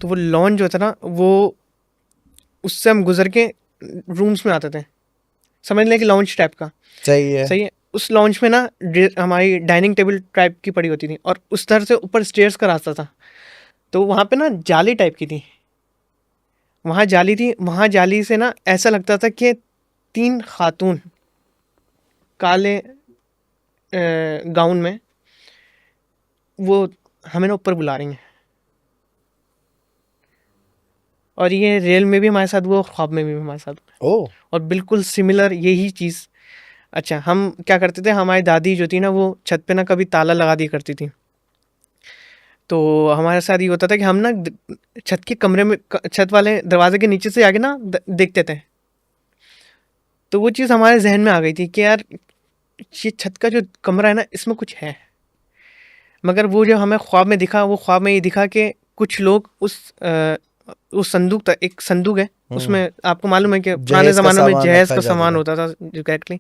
तो वो लॉन जो था ना, वो उससे हम गुजर के रूम्स में आते थे, समझ लें कि लॉन्च टाइप का। सही है। सही है। उस लॉन्च में ना हमारी डाइनिंग टेबल टाइप की पड़ी होती थी, और उस तरह से ऊपर स्टेयर्स का रास्ता था। तो वहाँ पे ना जाली टाइप की थी, वहाँ जाली थी, वहाँ जाली से ना ऐसा लगता था कि 3 खातून काले गाउन में, वो हमें ना ऊपर बुला रही हैं। और ये रियल में भी हमारे साथ हुआ और ख्वाब में भी हमारे साथ हुआ, ओ। और बिल्कुल सिमिलर यही चीज़। अच्छा, हम क्या करते थे, हमारी दादी जो थी ना, वो छत पे ना कभी ताला लगा दिया करती थी। तो हमारे साथ ये होता था कि हम ना छत के कमरे में, छत वाले दरवाजे के नीचे से आके ना देखते थे। तो वो चीज़ हमारे जहन में आ गई थी कि यार ये छत का जो कमरा है ना, इसमें कुछ है। मगर वो जो हमें ख्वाब में दिखा, वो ख्वाब में ये दिखा कि कुछ लोग उस संदूक था, एक संदूक है, हम्म। उसमें आपको मालूम है कि पुराने जहेज का ज़माने में सामान जहेज रखा का जाता सामान था। होता था एग्जैक्टली।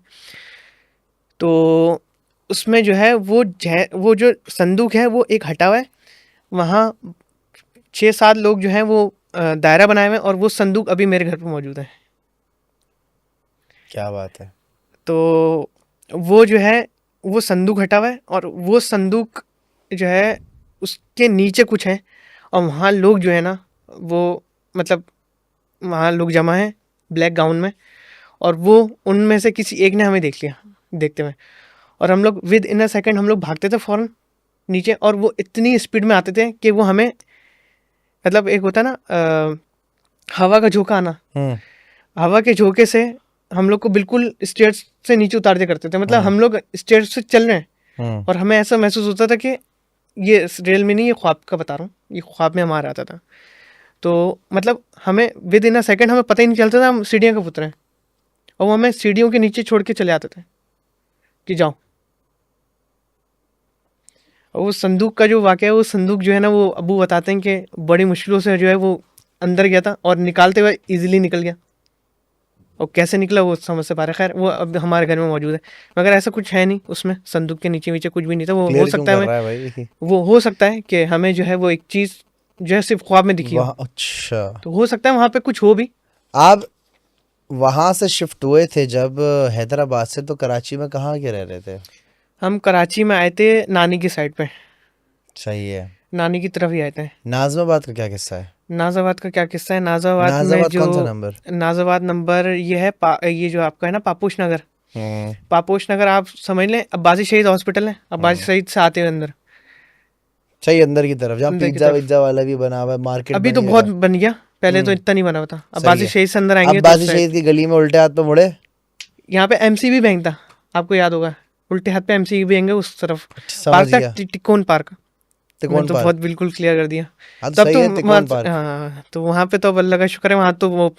तो उसमें जो है वो जो संदूक है वो एक हटा हुआ है। वहाँ 6-7 लोग जो हैं वो दायरा बनाए हुए हैं और वो संदूक अभी मेरे घर पे मौजूद है। क्या बात है। तो वो जो है वो संदूक हटा हुआ है और वो संदूक जो है उसके नीचे कुछ है और वहाँ लोग जो है ना वो मतलब वहाँ लोग जमा हैं ब्लैक गाउन में और वो उनमें से किसी एक ने हमें देख लिया देखते हुए और हम लोग विद इन अ सेकंड हम लोग भागते थे फौरन नीचे और वो इतनी स्पीड में आते थे कि वो हमें मतलब एक होता है ना हवा का झोंका आना, हवा के झोंके से हम लोग को बिल्कुल स्टेयर्स से नीचे उतार दिया करते थे। मतलब हम लोग स्टेयर्स से चल रहे हैं और हमें ऐसा महसूस होता था कि ये रियल में नहीं, ये ख्वाब का बता रहा हूँ, ये ख्वाब में हमारा आता था। तो मतलब हमें विद इन अ सेकंड हमें पता ही नहीं चलता था हम सीढ़ियाँ कब उतरे और वो हमें सीढ़ियों के नीचे छोड़ के चले आते थे कि जाओ। और वो संदूक का जो वाक़या है वो संदूक जो है ना वो अब्बू बताते हैं कि बड़ी मुश्किलों से जो है वो अंदर गया था और निकालते हुए ईजिली निकल गया और कैसे निकला वो समझ से पा रहा है। खैर वो अब हमारे घर में मौजूद है मगर ऐसा कुछ है नहीं उसमें, संदूक के नीचे नीचे कुछ भी नहीं था। वो हो क्लियर क्यों सकता है कर रहा है भाई। वो हो सकता है कि हमें जो है वो एक चीज़ जो है सिर्फ ख्वाब में दिखी हो, वाह, अच्छा। तो हो सकता है वहाँ पे कुछ हो भी। आप वहां से शिफ्ट हुए थे जब हैदराबाद से, तो कराची में कहाँ के रह रहे थे? हम कराची में आए थे नानी की साइड पे, सही है। नानी की तरफ ही आए थे। नाजमाबाद का क्या किस्सा है? नाज़ाबाद का क्या किस्सा है? नाज़ाबाद में नाजमाबाद जो कौन सा नंबर? नाज़ाबाद नंबर ये है ये जो आपका है ना पापोश नगर, पापोश नगर आप समझ लें अब्बासी शहीद हॉस्पिटल है, अब्बासी शहीद से आते हुए अंदर, सही अंदर की तरफ, जहाँ अंदर की पिज्जा तरफ। विज्जा वाला भी बना हुआ है, मार्केट अभी तो बनी बहुत है। बन गया, पहले तो इतना नहीं बना हुआ था। सही अब्बासी है। शहीद से अंदर अब आएंगे तो बाजी उस शहीद साइड की गली में उल्टे हाथ पे मुड़े। यहाँ पे एमसीबी बैंक था, आपको याद होगा, उल्टे हाथ पे एमसीबी बैंक है उस तरफ। समझ पार्क था गया। टिक्कोन पार्क, मैंने तिकोन तो बहुत पार्क। बिल्कुल क्लियर कर दिया। हाँ तो तब सही तो है, तिकोन पार्क। हाँ तो वहाँ पे तो अब अल्लाह का शुक्र है, वहाँ तो वो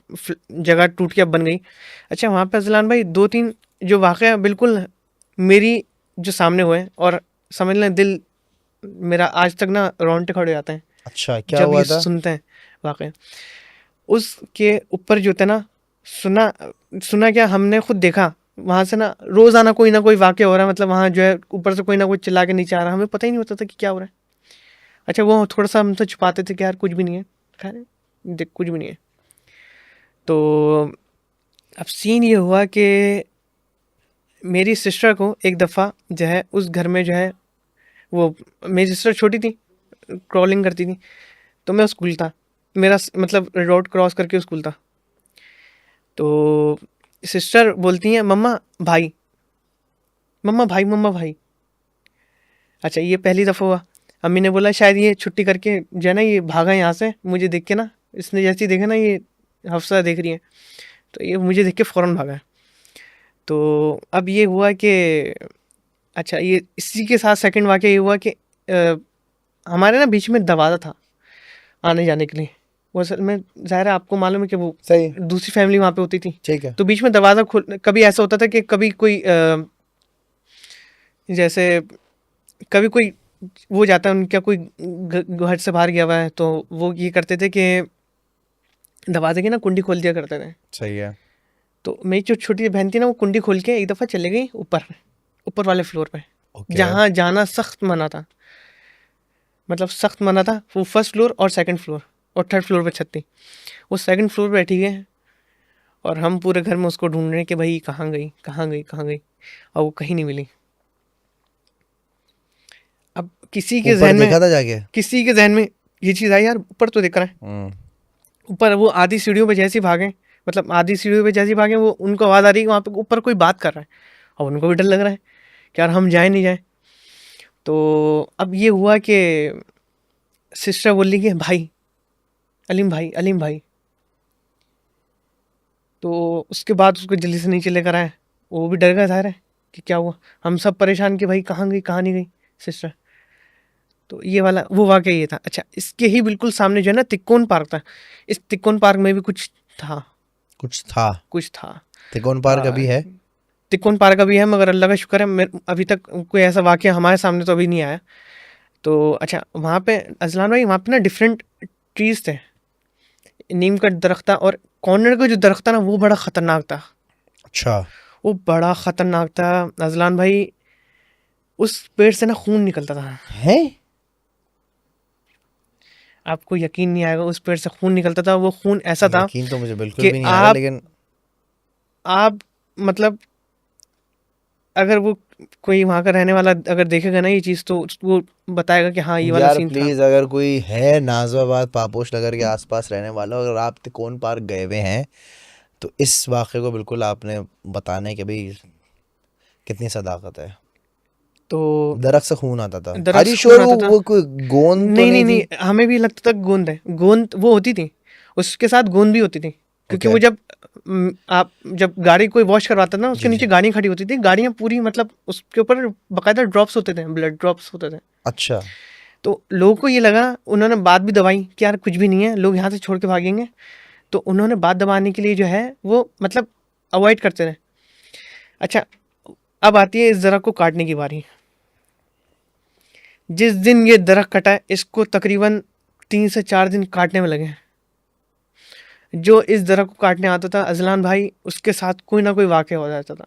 जगह टूट के अब बन गई। अच्छा वहाँ पे अजलान भाई दो तीन जो वाक़या बिल्कुल मेरी जो सामने हुए और समझ लें दिल मेरा आज तक ना रोंगटे खड़े हो जाते हैं अच्छा, क्या जब हुआ ये था? सुनते हैं वाक़या। उसके ऊपर जो थे ना सुना सुना क्या हमने खुद देखा, वहाँ से ना कोई वाक़या हो रहा है, मतलब वहाँ जो है ऊपर से कोई ना कोई चिल्ला के नीचे आ रहा है, हमें पता ही नहीं होता था कि क्या हो रहा है। अच्छा वो थोड़ा सा हमसे छुपाते थे कि यार कुछ भी नहीं है, खैर देख कुछ भी नहीं है। तो अब सीन ये हुआ कि मेरी सिस्टर को एक दफ़ा जो है उस घर में जो है वो, मेरी सिस्टर छोटी थी, क्रॉलिंग करती थी, तो मैं स्कूल था मेरा मतलब रोड क्रॉस करके स्कूल था। तो सिस्टर बोलती हैं मम्मा भाई, मम्मा भाई, मम्मा भाई। अच्छा ये पहली दफ़ा हुआ, अम्मी ने बोला शायद ये छुट्टी करके जो है ना ये भागा यहाँ से, मुझे देख के ना, इसने जैसे ही देखा ना ये हफ्सा देख रही है, तो ये मुझे देख के फ़ौरन भागा। तो अब ये हुआ कि अच्छा ये इसी के साथ सेकंड वाक़या ये हुआ कि हमारे ना बीच में दरवाज़ा था आने जाने के लिए, वो असल में ज़ाहिर है आपको मालूम है कि वो सही। दूसरी फैमिली वहाँ पे होती थी, ठीक है। तो बीच में दरवाज़ा खुल, कभी ऐसा होता था कि कभी कोई जैसे कभी कोई वो जाता है उनका कोई घर से बाहर गया हुआ है, तो वो ये करते थे कि दरवाजे की ना कुंडी खोल दिया करते थे। सही है। तो मेरी जो छोटी बहन थी ना वो कुंडी खोल के एक दफ़ा चले गई ऊपर, ऊपर वाले फ्लोर पे, ओके। जहाँ जाना सख्त मना था, मतलब सख्त मना था। वो फर्स्ट फ्लोर और सेकंड फ्लोर और थर्ड फ्लोर पे छत थी, वो सेकंड फ्लोर पे बैठी गई है और हम पूरे घर में उसको ढूंढ रहे हैं कि भाई कहाँ गई, कहाँ गई, कहाँ गई, और वो कहीं नहीं मिली। अब ऊपर देखा था जाके? किसी के जहन में ये चीज़ आई यार ऊपर तो दिख रहा है, ऊपर वो आधी सीढ़ियों पे जैसे ही भागे, मतलब आधी सीढ़ियों पे जैसे ही भागे वो उनको आवाज़ आ रही है वहाँ पे ऊपर कोई बात कर रहा है और उनको भी डर लग रहा है कि यार हम जाए नहीं जाए। तो अब ये हुआ कि सिस्टर बोल रही कि भाई अलीम भाई, अलीम भाई। तो उसके बाद उसको जल्दी से नीचे लेकर आए, वो भी डर गया ज़ाहिर है कि क्या हुआ, हम सब परेशान कि भाई कहाँ गई, कहाँ नहीं गई सिस्टर। तो ये वाला वो वाक़या ये था। अच्छा इसके ही बिल्कुल सामने जो है ना तिक्कोन पार्क था, इस तिक्कोन पार्क में भी कुछ था, कुछ था। कुछ था। तिकोन पार्क अभी है? तिक्कोन पार्क अभी है मगर अल्लाह का शुक्र है अभी तक कोई ऐसा वाक़या हमारे सामने तो अभी नहीं आया। तो अच्छा वहाँ पे अजलान भाई वहाँ पे ना डिफरेंट ट्रीज़ थे, नीम का दरख्त था और कॉर्नर का जो दरख्त था ना वो बड़ा ख़तरनाक था। अच्छा। वो बड़ा ख़तरनाक था अजलान भाई, उस पेड़ से ना खून निकलता था। है? आपको यकीन नहीं आएगा, उस पेड़ से खून निकलता था। वो खून ऐसा था यकीन तो मुझे बिल्कुल कि भी नहीं आ रहा, लेकिन आप मतलब अगर वो कोई वहाँ का रहने वाला अगर देखेगा ना ये चीज़, तो वो बताएगा कि हाँ ये वाला यार सीन था। प्लीज, अगर कोई है नाजवाबाद पापोश नगर के आसपास रहने वाला, अगर आप तिकोन पार्क गए हुए हैं, तो इस वाक़े को बिल्कुल आपने बताने के भी कितनी सदाकत है। तो दरख्त से खून आता था। आर दरख्त यू से खून श्योर आता था। वो कोई गोंद तो नहीं नहीं नहीं थी? नहीं, हमें भी लगता था गोंद है, गोंद वो होती थी, उसके साथ गोंद भी होती थी। क्योंकि ओके। वो जब आप जब गाड़ी कोई वॉश करवाता था ना, जी उसके नीचे जी। गाड़ियाँ खड़ी होती थी, गाड़ियाँ पूरी मतलब उसके ऊपर बकायदा ड्रॉप्स होते थे, ब्लड ड्रॉप्स होते थे। अच्छा। तो लोगों को ये लगा, उन्होंने बात भी दबाई कि यार कुछ भी नहीं है, लोग यहाँ से छोड़ के भागेंगे। तो उन्होंने बात दबाने के लिए जो है वो मतलब अवॉइड करते रहे। अच्छा, अब आती है इस दरख्त को काटने की बारी। जिस दिन ये दरख्त कटा है, इसको तकरीबन 3 से 4 दिन काटने में लगे। जो इस दरख्त को काटने आता था अजलान भाई, उसके साथ कोई ना कोई वाक़या हो जाता था।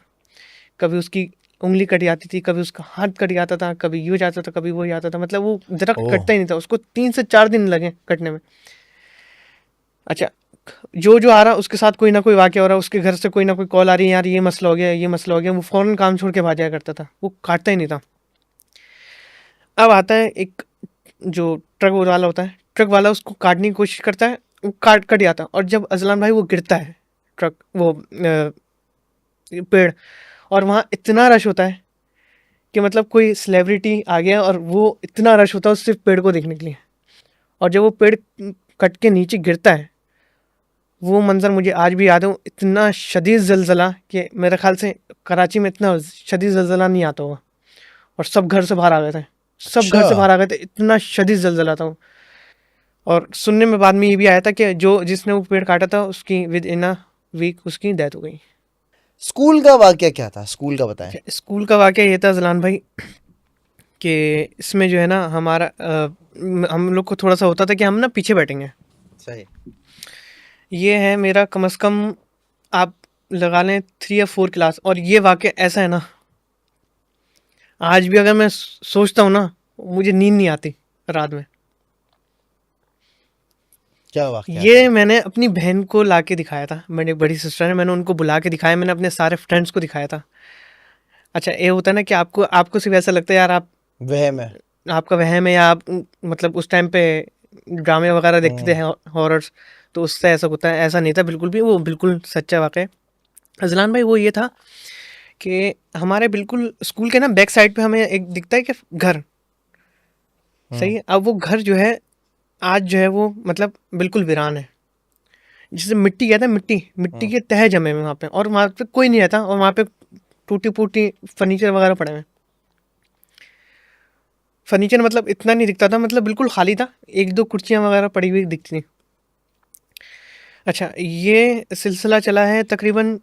कभी उसकी उंगली कट जाती थी, कभी उसका हाथ कट जाता था, कभी यूँ जाता था, कभी वो जाता था। मतलब वो दरख्त ओह। कटता ही नहीं था, उसको 3 से 4 दिन लगे कटने में। अच्छा, जो जो आ रहा उसके साथ कोई ना कोई वाक़या हो रहा, उसके घर से कोई ना कोई कॉल आ रही है, यार ये मसला हो गया, ये मसला हो गया, वो फ़ौरन काम छोड़ के भाग जाया करता था, वो काटता ही नहीं था। अब आता है एक जो ट्रक वाला होता है, ट्रक वाला उसको काटने की कोशिश करता है, वो काट कट जाता है। और जब अजलान भाई वो गिरता है, ट्रक वो पेड़, और वहाँ इतना रश होता है कि मतलब कोई सेलिब्रिटी आ गया और वो इतना रश होता है उस सिर्फ पेड़ को देखने के लिए। और जब वो पेड़ कट के नीचे गिरता है, वो मंज़र मुझे आज भी याद है। इतना शदीद ज़लज़ला कि मेरे ख़्याल से कराची में इतना शदीद ज़लज़ला नहीं आता होगा। और सब घर से बाहर आ गए थे, सब घर अच्छा। से बाहर आ गए थे, इतना शदीद ज़लज़ला था वो। और सुनने में बाद में ये भी आया था कि जो जिसने वो पेड़ काटा था, उसकी विद इन अ वीक उसकी डेथ हो गई। स्कूल का वाक़या क्या था? स्कूल का बताएं। अच्छा, स्कूल का वाक़या ये था ज़लान भाई कि इसमें जो है ना हमारा हम लोग को थोड़ा-सा होता था कि हम ना पीछे बैठेंगे। सही। ये है मेरा कम से कम आप लगा लें 3 या 4 क्लास, और ये वाक़या ऐसा है ना, आज भी अगर मैं सोचता हूँ ना, मुझे नींद नहीं आती रात में। क्या वाक़या ये था? मैंने अपनी बहन को लाके दिखाया था, मेरी एक बड़ी सिस्टर है, मैंने उनको बुला के दिखाया, मैंने अपने सारे फ्रेंड्स को दिखाया था। अच्छा, ये होता है ना कि आपको आपको सिर्फ़ ऐसा लगता है यार आप वहम है। आपका वहम है, या आप मतलब उस टाइम पे ड्रामे वगैरह देखते थे हम्म। हॉरर्स, तो उससे ऐसा होता है। ऐसा नहीं था बिल्कुल भी, वो बिल्कुल सच्चा वाक़या है। अज़लान भाई वो ये था कि हमारे बिल्कुल स्कूल के ना बैक साइड पे हमें एक दिखता है कि घर, हम्म। सही है। अब वो घर जो है आज जो है वो मतलब बिल्कुल वीरान है। जिसे मिट्टी कहते हैं, मिट्टी मिट्टी हम्म। के तह जमे हुए वहाँ पे, और वहाँ पे कोई नहीं रहता, और वहाँ पे टूटी फूटी फर्नीचर वगैरह पड़े हुए हैं। फर्नीचर मतलब इतना नहीं दिखता था, मतलब बिल्कुल खाली था, एक दो कुर्सियाँ वगैरह पड़ी हुई दिखती थी। अच्छा, ये सिलसिला चला है तकरीबन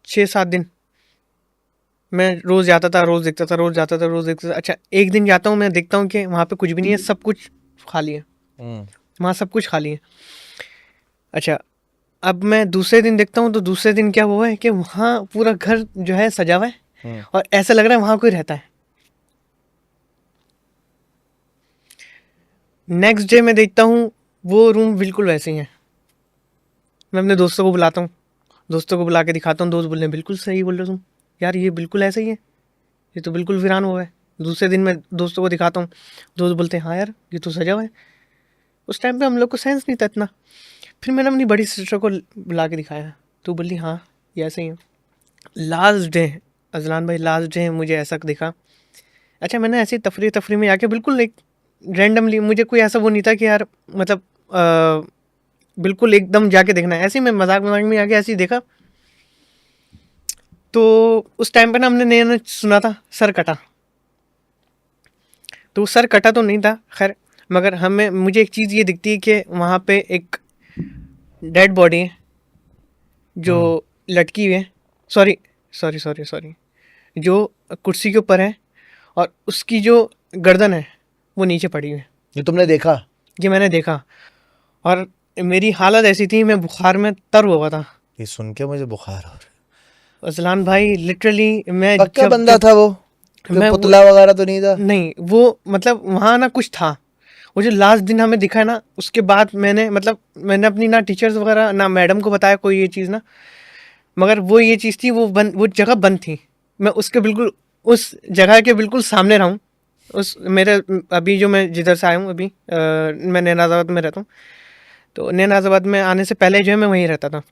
6 7 दिन। मैं रोज़ जाता था, रोज़ देखता था, रोज़ जाता था, रोज़ देखता था। अच्छा, एक दिन जाता हूँ, मैं देखता हूँ कि वहाँ पे कुछ भी नहीं है, सब कुछ खाली है, हम्म। वहाँ सब कुछ खाली है। अच्छा, अब मैं दूसरे दिन देखता हूँ, तो दूसरे दिन क्या हुआ है कि वहाँ पूरा घर जो है सजा हुआ है, हम्म। और ऐसा लग रहा है वहाँ कोई रहता है। नेक्स्ट डे मैं देखता हूँ, वो रूम बिल्कुल वैसे ही है। मैं अपने दोस्तों को बुलाता हूँ, दोस्तों को बुला के दिखाता हूँ, दोस्त बोल रहे हैं बिल्कुल सही बोल रहे हो तुम, यार ये बिल्कुल ऐसा ही है, ये तो बिल्कुल वीरान हुआ है। दूसरे दिन मैं दोस्तों को दिखाता हूँ, दोस्त बोलते हैं हाँ यार ये तो सजा हुआ है। उस टाइम पे हम लोग को सेंस नहीं था इतना। फिर मैंने अपनी बड़ी सिस्टर को बुला के दिखाया, तो बोली हाँ ये ऐसा ही है। लास्ट डे, अजलान भाई लास्ट डे मुझे ऐसा दिखा। अच्छा, मैंने ऐसी तफरी तफरी में आके बिल्कुल एक रैंडमली, मुझे कोई ऐसा वो नहीं था कि यार मतलब बिल्कुल एकदम जाके देखना है, ऐसे ही मैं मजाक मजाक में आके ऐसे ही देखा। तो उस टाइम पे ना हमने नया नया सुना था सर कटा, तो सर कटा तो नहीं था खैर, मगर हमें मुझे एक चीज़ ये दिखती है कि वहाँ पे एक डेड बॉडी है जो हम्म। लटकी हुई है, सॉरी सॉरी सॉरी सॉरी, जो कुर्सी के ऊपर है, और उसकी जो गर्दन है वो नीचे पड़ी हुई है। ये तुमने देखा? ये मैंने देखा, और मेरी हालत ऐसी थी, मैं बुखार में तर हुआ था। ये सुन के मुझे बुखार हो रहा अजलान भाई लिटरली मैं है। पक्का जब बंदा जब था वो? कोई मैं वो पुतला वगैरह तो नहीं था? नहीं, वो मतलब वहाँ ना कुछ था, वो जो लास्ट दिन हमें दिखा है ना, उसके बाद मैंने अपनी ना टीचर्स वगैरह ना मैडम को बताया कोई ये चीज़ ना, मगर वो ये चीज़ थी, वो जगह बंद थी। मैं उसके बिल्कुल उस जगह के बिल्कुल सामने रहा हूँ। उस मेरे अभी जो मैं जिधर से आया हूँ अभी, मैं नैनाज़ाबाद में रहता हूँ। तो नैनाज़ाबाद में आने से पहले जो है मैं वहीं रहता था,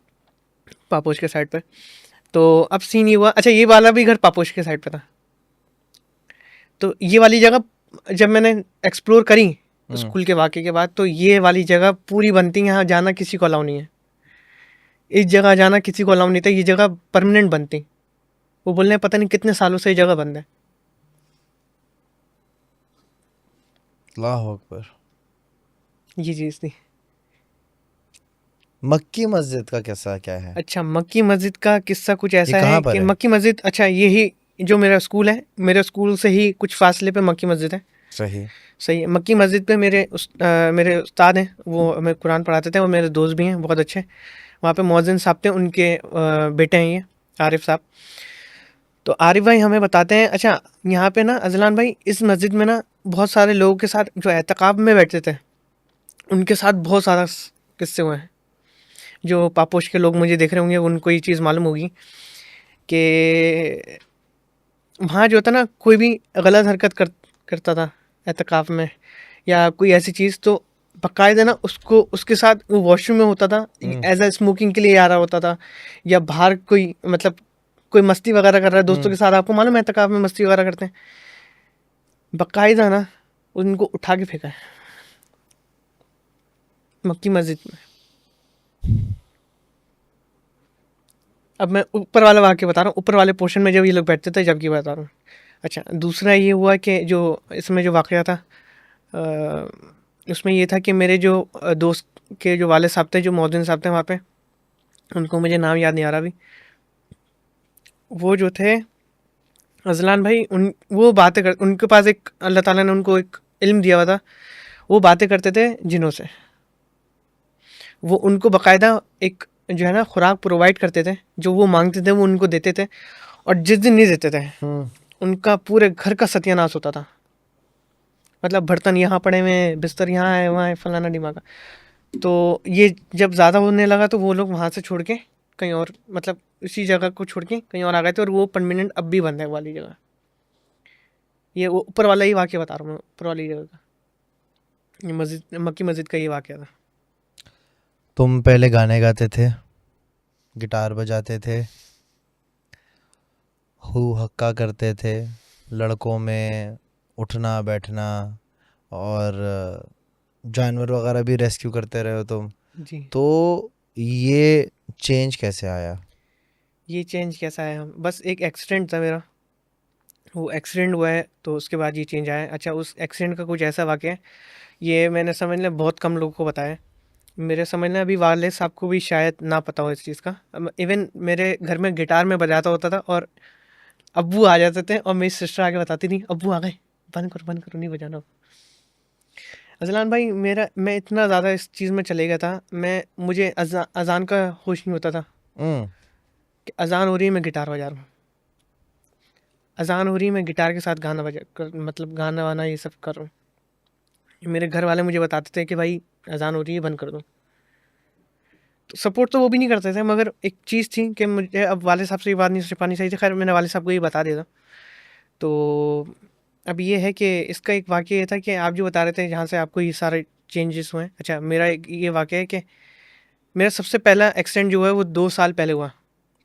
पापोश के साइड पे। तो अब सीन ये हुआ, अच्छा ये वाला भी घर पापोश के साइड पे था। तो ये वाली जगह जब मैंने एक्सप्लोर करी स्कूल के वाक़े के बाद, तो ये वाली जगह पूरी बनती है, यहाँ जाना किसी को अलाउ नहीं है। इस जगह जाना किसी को अलाउ नहीं था, ये जगह परमानेंट बनती। वो बोल रहे हैं पता नहीं कितने सालों से ये जगह बंद है। अल्लाह अकबर। ये चीज़ थी। मक्की मस्जिद का कैसा क्या है? अच्छा, मक्की मस्जिद का किस्सा कुछ ये ऐसा है कहाँ पर कि है? मक्की मस्जिद, अच्छा यही जो मेरा स्कूल है, मेरे स्कूल से ही कुछ फासले पे मक्की मस्जिद है। सही। सही है। मक्की मस्जिद पे मेरे उस्ताद हैं, वो हमें कुरान पढ़ाते थे, और मेरे दोस्त भी हैं बहुत अच्छे। वहाँ पे मौज़िन साहब थे, उनके बेटे हैं ये, आरिफ साहब। तो आरिफ भाई हमें बताते हैं, अच्छा यहाँ पे ना अजलान भाई, इस मस्जिद में ना बहुत सारे लोगों के साथ जो एहतिकाफ में बैठते थे, उनके साथ बहुत सारा किस्से हुए हैं। जो पापोश के लोग मुझे देख रहे होंगे, उनको ये चीज़ मालूम होगी कि वहाँ जो था ना, कोई भी गलत हरकत करता था एहतिकाफ में, या कोई ऐसी चीज़, तो बाकायदा ना उसको, उसके साथ वो वॉशरूम में होता था, एज अ स्मोकिंग के लिए आ रहा होता था, या बाहर कोई कोई मस्ती वगैरह कर रहा है दोस्तों के साथ। आपको मालूम है एहतिकाफ में मस्ती वगैरह करते हैं, बाकायदा ना उनको उठा के फेंका है मक्की मस्जिद में। अब मैं ऊपर वाला वाक्य बता रहा हूँ, ऊपर वाले पोर्शन में जब ये लोग बैठते थे, जब की बता रहा हूँ। अच्छा, दूसरा ये हुआ कि जो इसमें जो वाक़या था, उसमें ये था कि मेरे जो दोस्त के जो वाले साहब थे, जो मौज़िन साहब थे वहाँ पे, उनको मुझे नाम याद नहीं आ रहा अभी। वो जो थे अज़लान भाई, वो बातें कर, उनके पास एक अल्लाह ताला ने उनको एक इल्म दिया हुआ था। वो बातें करते थे जिनों से। वो उनको बाकायदा एक जो है ना खुराक प्रोवाइड करते थे, जो वो मांगते थे वो उनको देते थे, और जिस दिन नहीं देते थे उनका पूरे घर का सत्यानाश होता था। मतलब बर्तन यहाँ पड़े हुए हैं, बिस्तर यहाँ है, वहाँ है, फलाना डिमाका। तो ये जब ज़्यादा होने लगा, तो वो लोग वहाँ से छोड़ के कहीं और, मतलब इसी जगह को छोड़ के कहीं और आ गए थे, और वो परमानेंट अब भी बंद है वो वाली जगह। ये वो ऊपर वाला ही वाक़या बता रहा हूँ मैं, ऊपर वाली जगह का, ये मस्जिद, मक्की मस्जिद का ये वाक़या था। तुम पहले गाने गाते थे, गिटार बजाते थे, हू हक्का करते थे, लड़कों में उठना बैठना, और जानवर वगैरह भी रेस्क्यू करते रहे हो तुम। जी। तो ये चेंज कैसे आया? ये चेंज कैसा है, हम बस एक एक्सीडेंट था मेरा, वो एक्सीडेंट हुआ है, तो उसके बाद ये चेंज आया है। अच्छा, उस एक्सीडेंट का कुछ ऐसा वाक़या है, ये मैंने समझ लें बहुत कम लोगों को बताया है। मेरे समझ लें अभी वाले साहब को भी शायद ना पता हो इस चीज़ का। इवन मेरे घर में गिटार में बजाता होता था, और अब्बू आ जाते थे, और मेरी सिस्टर आके बताती थी, अब्बू आ गए, बंद करो नहीं बजाना। अज़लान भाई, मैं इतना ज़्यादा इस चीज़ में चले गया था, मुझे अज़ान का होश नहीं होता था कि अज़ान हो रही है, मैं गिटार बजा रहा हूँ। अज़ान हो रही है, मैं गिटार के साथ मतलब गाना वाना ये सब कर रहा हूँ। मेरे घर वाले मुझे बताते थे कि भाई अज़ान हो रही है, बंद कर दो। तो सपोर्ट तो वो भी नहीं करते थे, मगर एक चीज़ थी कि मुझे अब वाले साहब से ये बात नहीं छिपानी चाहिए थी। खैर मैंने वाले साहब को ये बता दिया था। तो अब ये है कि इसका एक वाक़या ये था कि आप जो बता रहे थे जहाँ से आपको ये सारे चेंजेस हुए हैं। अच्छा, मेरा एक ये वाक़या है कि मेरा सबसे पहला एक्सीडेंट जो है वो 2 साल पहले हुआ।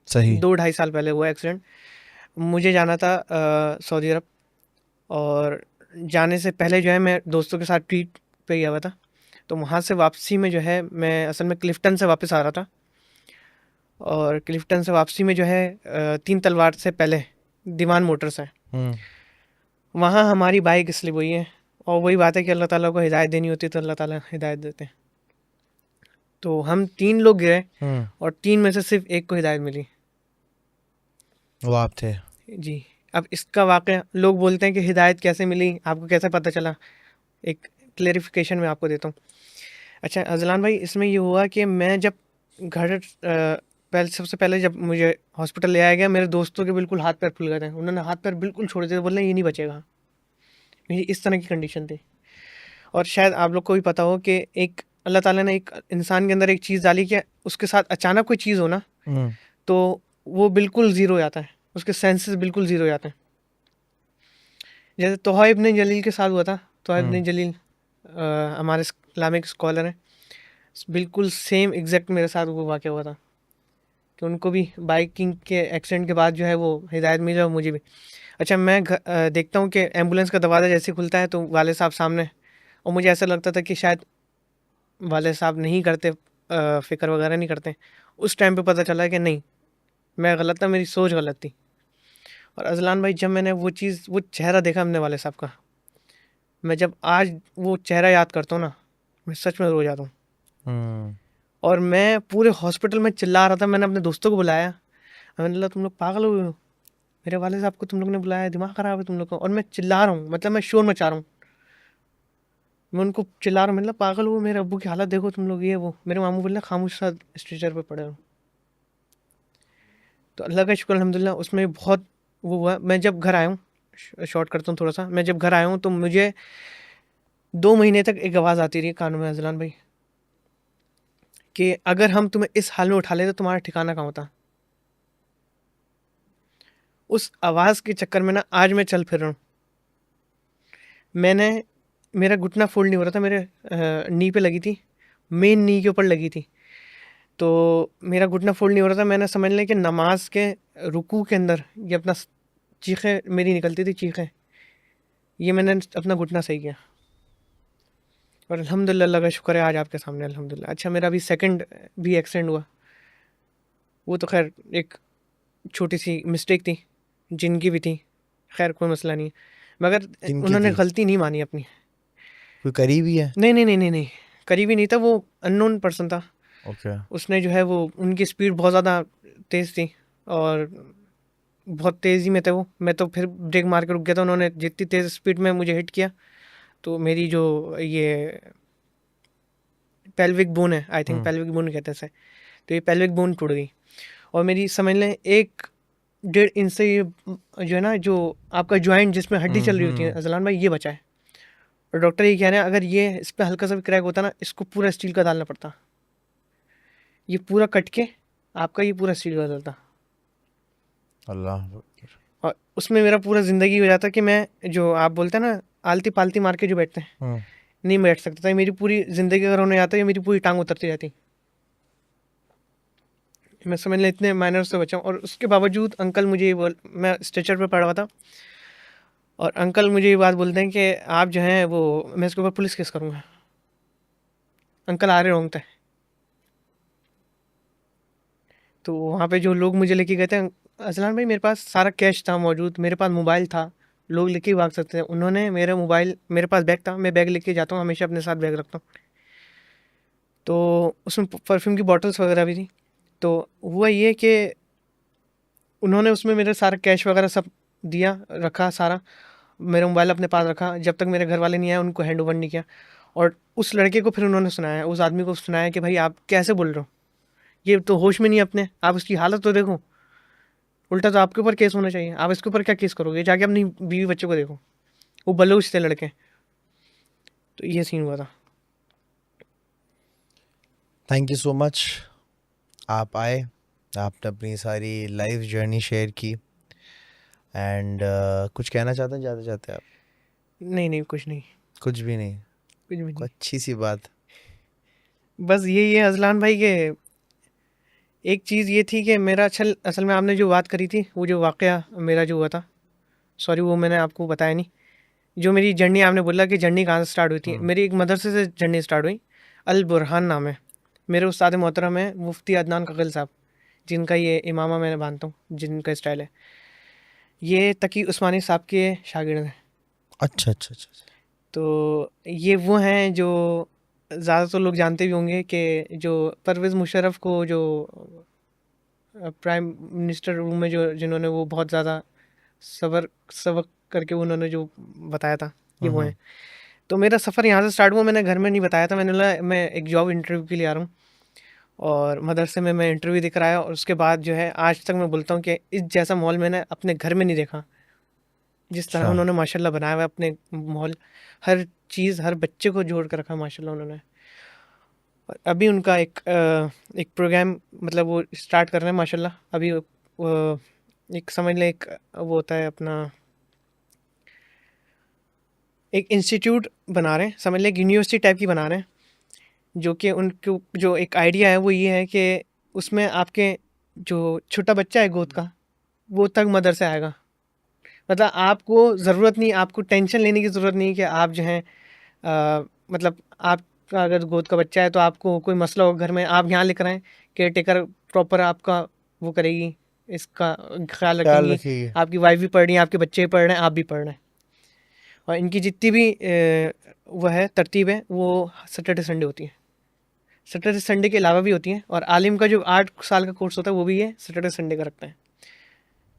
सही। 2 ढाई साल पहले हुआ एक्सीडेंट। मुझे जाना था सऊदी अरब, और जाने से पहले जो है मैं दोस्तों के साथ ट्रिप पे गया हुआ था। तो वहाँ से वापसी में जो है, मैं असल में क्लिफ्टन से वापस आ रहा था, और क्लिफ्टन से वापसी में जो है 3 तलवार से पहले दीवान मोटर्स है, वहाँ हमारी बाइक स्लिप हुई है। और वही बात है कि अल्लाह ताला को हिदायत देनी होती है, तो अल्लाह ताला हिदायत देते हैं। तो हम 3 लोग गिरे, और 3 में से सिर्फ एक को हिदायत मिली। वो आप थे? जी। अब इसका वाक़या, लोग बोलते हैं कि हिदायत कैसे मिली, आपको कैसे पता चला? एक क्लेरिफिकेशन मैं आपको देता हूँ। अच्छा अज़लान भाई, इसमें ये हुआ कि मैं जब घर पहले, सबसे पहले जब मुझे हॉस्पिटल ले आया गया, मेरे दोस्तों के बिल्कुल हाथ पैर फूल गए थे। उन्होंने हाथ पैर बिल्कुल छोड़ दिए थे, बोल रहे ये नहीं बचेगा। ये इस तरह की कंडीशन थी। और शायद आप लोग को भी पता हो कि एक अल्लाह ताला ने एक इंसान के अंदर एक चीज़ डाली कि उसके साथ अचानक कोई चीज़ हो ना, हम्म, तो वो बिल्कुल ज़ीरो हो जाता है, उसके सेंसेस बिल्कुल ज़ीरो हो जाते हैं। जैसे तोहा इब्न जलील के साथ हुआ था। तोहा हम्म, इब्न जलील हमारे इस्लामिक स्कॉलर हैं, बिल्कुल सेम एग्जैक्ट मेरे साथ वो वाक़या हुआ था कि उनको भी बाइकिंग के एक्सीडेंट के बाद जो है वो हिदायत मिली और मुझे भी। अच्छा, मैं देखता हूँ कि एम्बुलेंस का दरवाज़ा जैसे खुलता है तो वाले साहब सामने, और मुझे ऐसा लगता था कि शायद वाले साहब नहीं करते, फ़िक्र वगैरह नहीं करते। उस टाइम पे पता चला कि नहीं, मैं गलत था, मेरी सोच गलत थी। और अज़लान भाई, जब मैंने वो चीज़, वो चेहरा देखा हमने वाले साहब का, मैं जब आज वो चेहरा याद करता हूँ ना, मैं सच में रो जाता हूँ। हम्म, और मैं पूरे हॉस्पिटल में चिल्ला रहा था, मैंने अपने दोस्तों को बुलाया, मैंने बोला तुम लोग पागल हो गए हो, मेरे वाले साहब को तुम लोग ने बुलाया, दिमाग ख़राब है तुम लोग का। और मैं चिल्ला रहा हूँ, मतलब मैं शोर मचा रहा हूँ, मैं उनको चिल्ला रहा हूँ, मतलब पागल हो, मेरे अब्बू की हालत देखो तुम लोग, ये वो। मेरे मामू बोले खामोश सा स्ट्रेचर पे पड़े हो। तो अल्लाह का शुक्र अल्हम्दुलिल्लाह, उसमें बहुत वो हुआ। मैं जब घर आया हूँ, शॉर्ट करता हूँ थोड़ा सा, मैं जब घर आया हूँ तो मुझे 2 महीने तक एक आवाज़ आती रही कानों में, अज़लान भाई, कि अगर हम तुम्हें इस हाल में उठा ले तो तुम्हारा ठिकाना कहाँ होता। उस आवाज़ के चक्कर में ना आज मैं चल फिर रहा हूँ। मैंने, मेरा घुटना फोल्ड नहीं हो रहा था, मेरे नी पे लगी थी, मेन नी के ऊपर लगी थी, तो मेरा घुटना फोल्ड नहीं हो रहा था। मैंने समझ लिया कि नमाज के रुकू के अंदर ये अपना चीखें मेरी निकलती थी, चीखें, ये मैंने अपना घुटना सही किया। और अल्हम्दुलिल्लाह, अल्लाह का शुक्र है आज आपके सामने अल्हम्दुलिल्लाह। अच्छा, मेरा अभी सेकंड भी एक्सीडेंट हुआ, वो तो खैर एक छोटी सी मिस्टेक थी, जिनकी भी थी, खैर कोई मसला नहीं है, मगर किनकी उन्होंने थी? गलती नहीं मानी अपनी। कोई करीबी है? नहीं नहीं नहीं नहीं नहीं, करीबी नहीं था, वो अननोन पर्सन था। ओके। उसने जो है वो, उनकी स्पीड बहुत ज़्यादा तेज़ थी, और बहुत तेज़ी में थे वो। मैं तो फिर ब्रेक मार के रुक गया था, उन्होंने जितनी तेज़ स्पीड में मुझे हिट किया, तो मेरी जो ये पेल्विक बोन है, I think hmm, pelvic bone कहते हैं इसे, तो ये पेल्विक बोन टूट गई। और मेरी समझ लें 1 डेढ़ इंच से ये जो है ना, जो आपका जॉइंट जिसमें हड्डी चल रही होती है हम्म। अज़लान भाई, ये बचा है। और डॉक्टर ये कह रहे हैं अगर ये इस पर हल्का सा भी क्रैक होता ना, इसको पूरा स्टील का डालना पड़ता, ये पूरा कट के आपका ये पूरा स्टील का डालता। अल्लाह। और उसमें मेरा पूरा ज़िंदगी हो जाता कि मैं, जो आप बोलते हैं ना आलती पालती मार के जो बैठते हैं, हम्म। नहीं बैठ सकता था। ये मेरी पूरी ज़िंदगी अगर होने जाता, ये मेरी पूरी टांग उतरती जाती। मैं समझ लें इतने माइनर से बचा हूँ, और उसके बावजूद अंकल मुझे ये बोल, मैं स्ट्रेचर पे पड़ा हुआ था, और अंकल मुझे ये बात बोलते हैं कि आप जो हैं वो, मैं इसके ऊपर पुलिस केस करूँगा। अंकल आ रहे होंगे थे। तो वहाँ पे जो लोग मुझे लेके गए थे, अज़लान भाई मेरे पास सारा कैश था मौजूद, मेरे पास मोबाइल था, लोग लेके ही भाग सकते थे। उन्होंने मेरा मोबाइल, मेरे पास बैग था, मैं बैग लेके जाता हूँ हमेशा, अपने साथ बैग रखता हूँ, तो उसमें परफ्यूम की बॉटल्स वगैरह भी थी। तो हुआ ये कि उन्होंने उसमें मेरा सारा कैश वगैरह सब दिया, रखा सारा, मेरा मोबाइल अपने पास रखा, जब तक मेरे घर वाले नहीं आए उनको हैंड ओवर नहीं किया। और उस लड़के को फिर उन्होंने सुनाया, उस आदमी को सुनाया कि भाई आप कैसे बोल रहे हो, ये तो होश में नहीं है अपने, आप उसकी हालत तो देखो, उल्टा तो आपके ऊपर केस होना चाहिए, आप इसके ऊपर क्या केस करोगे, जाके अपनी बीवी बच्चों को देखो। वो बलूच थे लड़के। तो ये सीन हुआ था। Thank you so much. आप आए, आपने अपनी सारी लाइफ जर्नी शेयर की, एंड कुछ कहना चाहते हैं जाते जाते आप? नहीं नहीं, कुछ नहीं, कुछ भी नहीं? कुछ भी कोई नहीं। अच्छी सी बात? बस यही है अजलान भाई के, एक चीज़ ये थी कि मेरा असल असल में आपने जो बात करी थी, वो जो वाक़या मेरा जो हुआ था, सॉरी वो मैंने आपको बताया नहीं। जो मेरी जर्नी, आपने बोला कि जर्नी कहाँ से स्टार्ट हुई थी, हम्म। मेरी एक मदरसे से जर्नी स्टार्ट हुई। अल बुरहान नाम है, मेरे उस्ताद मोहतरम है मुफ्ती अदनान कगिल साहब, जिनका ये इमामा मैं मानता हूँ, जिनका स्टाइल है, ये तकी उस्मानी साहब के शागिर्द हैं। अच्छा, अच्छा, अच्छा, अच्छा। तो ये वो हैं जो ज़्यादातर लोग जानते भी होंगे कि जो परवेज़ मुशर्रफ को जो प्राइम मिनिस्टर रूम में जो, जिन्होंने वो बहुत ज़्यादा सबर सबक करके उन्होंने जो बताया था, ये वो हम्म। हैं। तो मेरा सफ़र यहाँ से स्टार्ट हुआ, मैंने घर में नहीं बताया था, मैंने बोला मैं एक जॉब इंटरव्यू के लिए आ रहा हूँ, और मदरसे में मैं इंटरव्यू दे कर आया। और उसके बाद जो है आज तक मैं बोलता हूँ कि इस जैसा माहौल मैंने अपने घर में नहीं देखा, जिस तरह अच्छा। उन्होंने माशाल्लाह बनाया हुआ है अपने माहौल। हर चीज़ हर बच्चे को जोड़ कर रखा माशाल्लाह उन्होंने। और अभी उनका एक प्रोग्राम मतलब वो स्टार्ट कर रहे हैं माशाल्लाह। अभी एक समझ लें, एक वो होता है अपना, एक इंस्टीट्यूट बना रहे हैं, समझ लें एक यूनिवर्सिटी टाइप की बना रहे हैं, जो कि उनको जो एक आइडिया है वो ये है कि उसमें आपके जो छोटा बच्चा है गोद का, वो तक मदर से आएगा। मतलब आपको ज़रूरत नहीं, आपको टेंशन लेने की ज़रूरत नहीं कि आप जो है मतलब आपका अगर गोद का बच्चा है तो आपको कोई मसला हो घर में, आप यहाँ लेकर आएँ, केयर टेकर प्रॉपर आपका वो करेगी, इसका ख्याल ख्याल रखेंगी। रखिए। आपकी वाइफ भी पढ़ रही है, आपके बच्चे भी पढ़ रहे हैं, आप भी पढ़ रहे हैं। और इनकी जितनी भी वो है तरतीब है, वो सैटरडे संडे होती है। सैटरडे संडे के अलावा भी होती हैं। और आलिम का जो 8 साल का कोर्स होता है वो भी ये सैटरडे संडे का रखते हैं।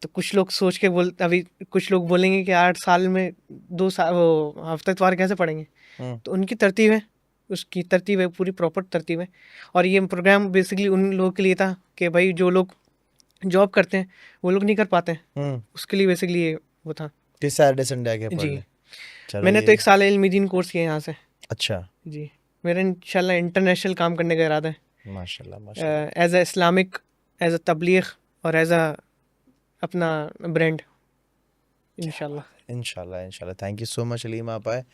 तो कुछ लोग सोच के अभी कुछ लोग बोलेंगे कि 8 साल में 2 साल वो हफ्ता इतवार कैसे पढ़ेंगे। तो उनकी तरतीब है, उसकी तरतीब है, पूरी प्रॉपर तरतीब है। और ये प्रोग्राम बेसिकली उन लोगों के लिए था कि भाई जो लोग जॉब करते हैं वो लोग नहीं कर पाते हैं, उसके लिए बेसिकली ये वो था कि सैटरडे संडे आके पढ़ जी। ले। चलो मैंने तो ये 1 साल इल्मीदीन कोर्स किया यहाँ से अच्छा, जी। मेरा इंशाल्लाह इंटरनेशनल काम करने का इरादा है, माशाल्लाह माशाल्लाह। As a Islamic, as a तबलीग और एज अ अपना ब्रांड इंशाल्लाह। इंशाल्लाह इंशाल्लाह। Thank you so much Alima आप आए।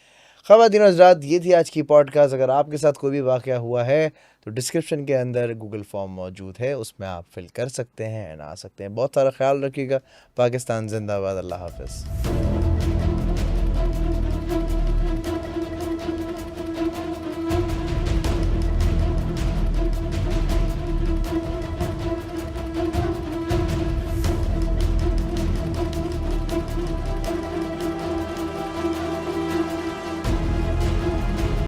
ख़वातीन और हज़रात, ये थी आज की पॉडकास्ट। अगर आपके साथ कोई भी वाक़या हुआ है तो डिस्क्रिप्शन के अंदर गूगल फॉर्म मौजूद है, उसमें आप फिल कर सकते हैं एंड आ सकते हैं। बहुत सारा ख्याल रखिएगा। पाकिस्तान जिंदाबाद। अल्लाह हाफ़िज़।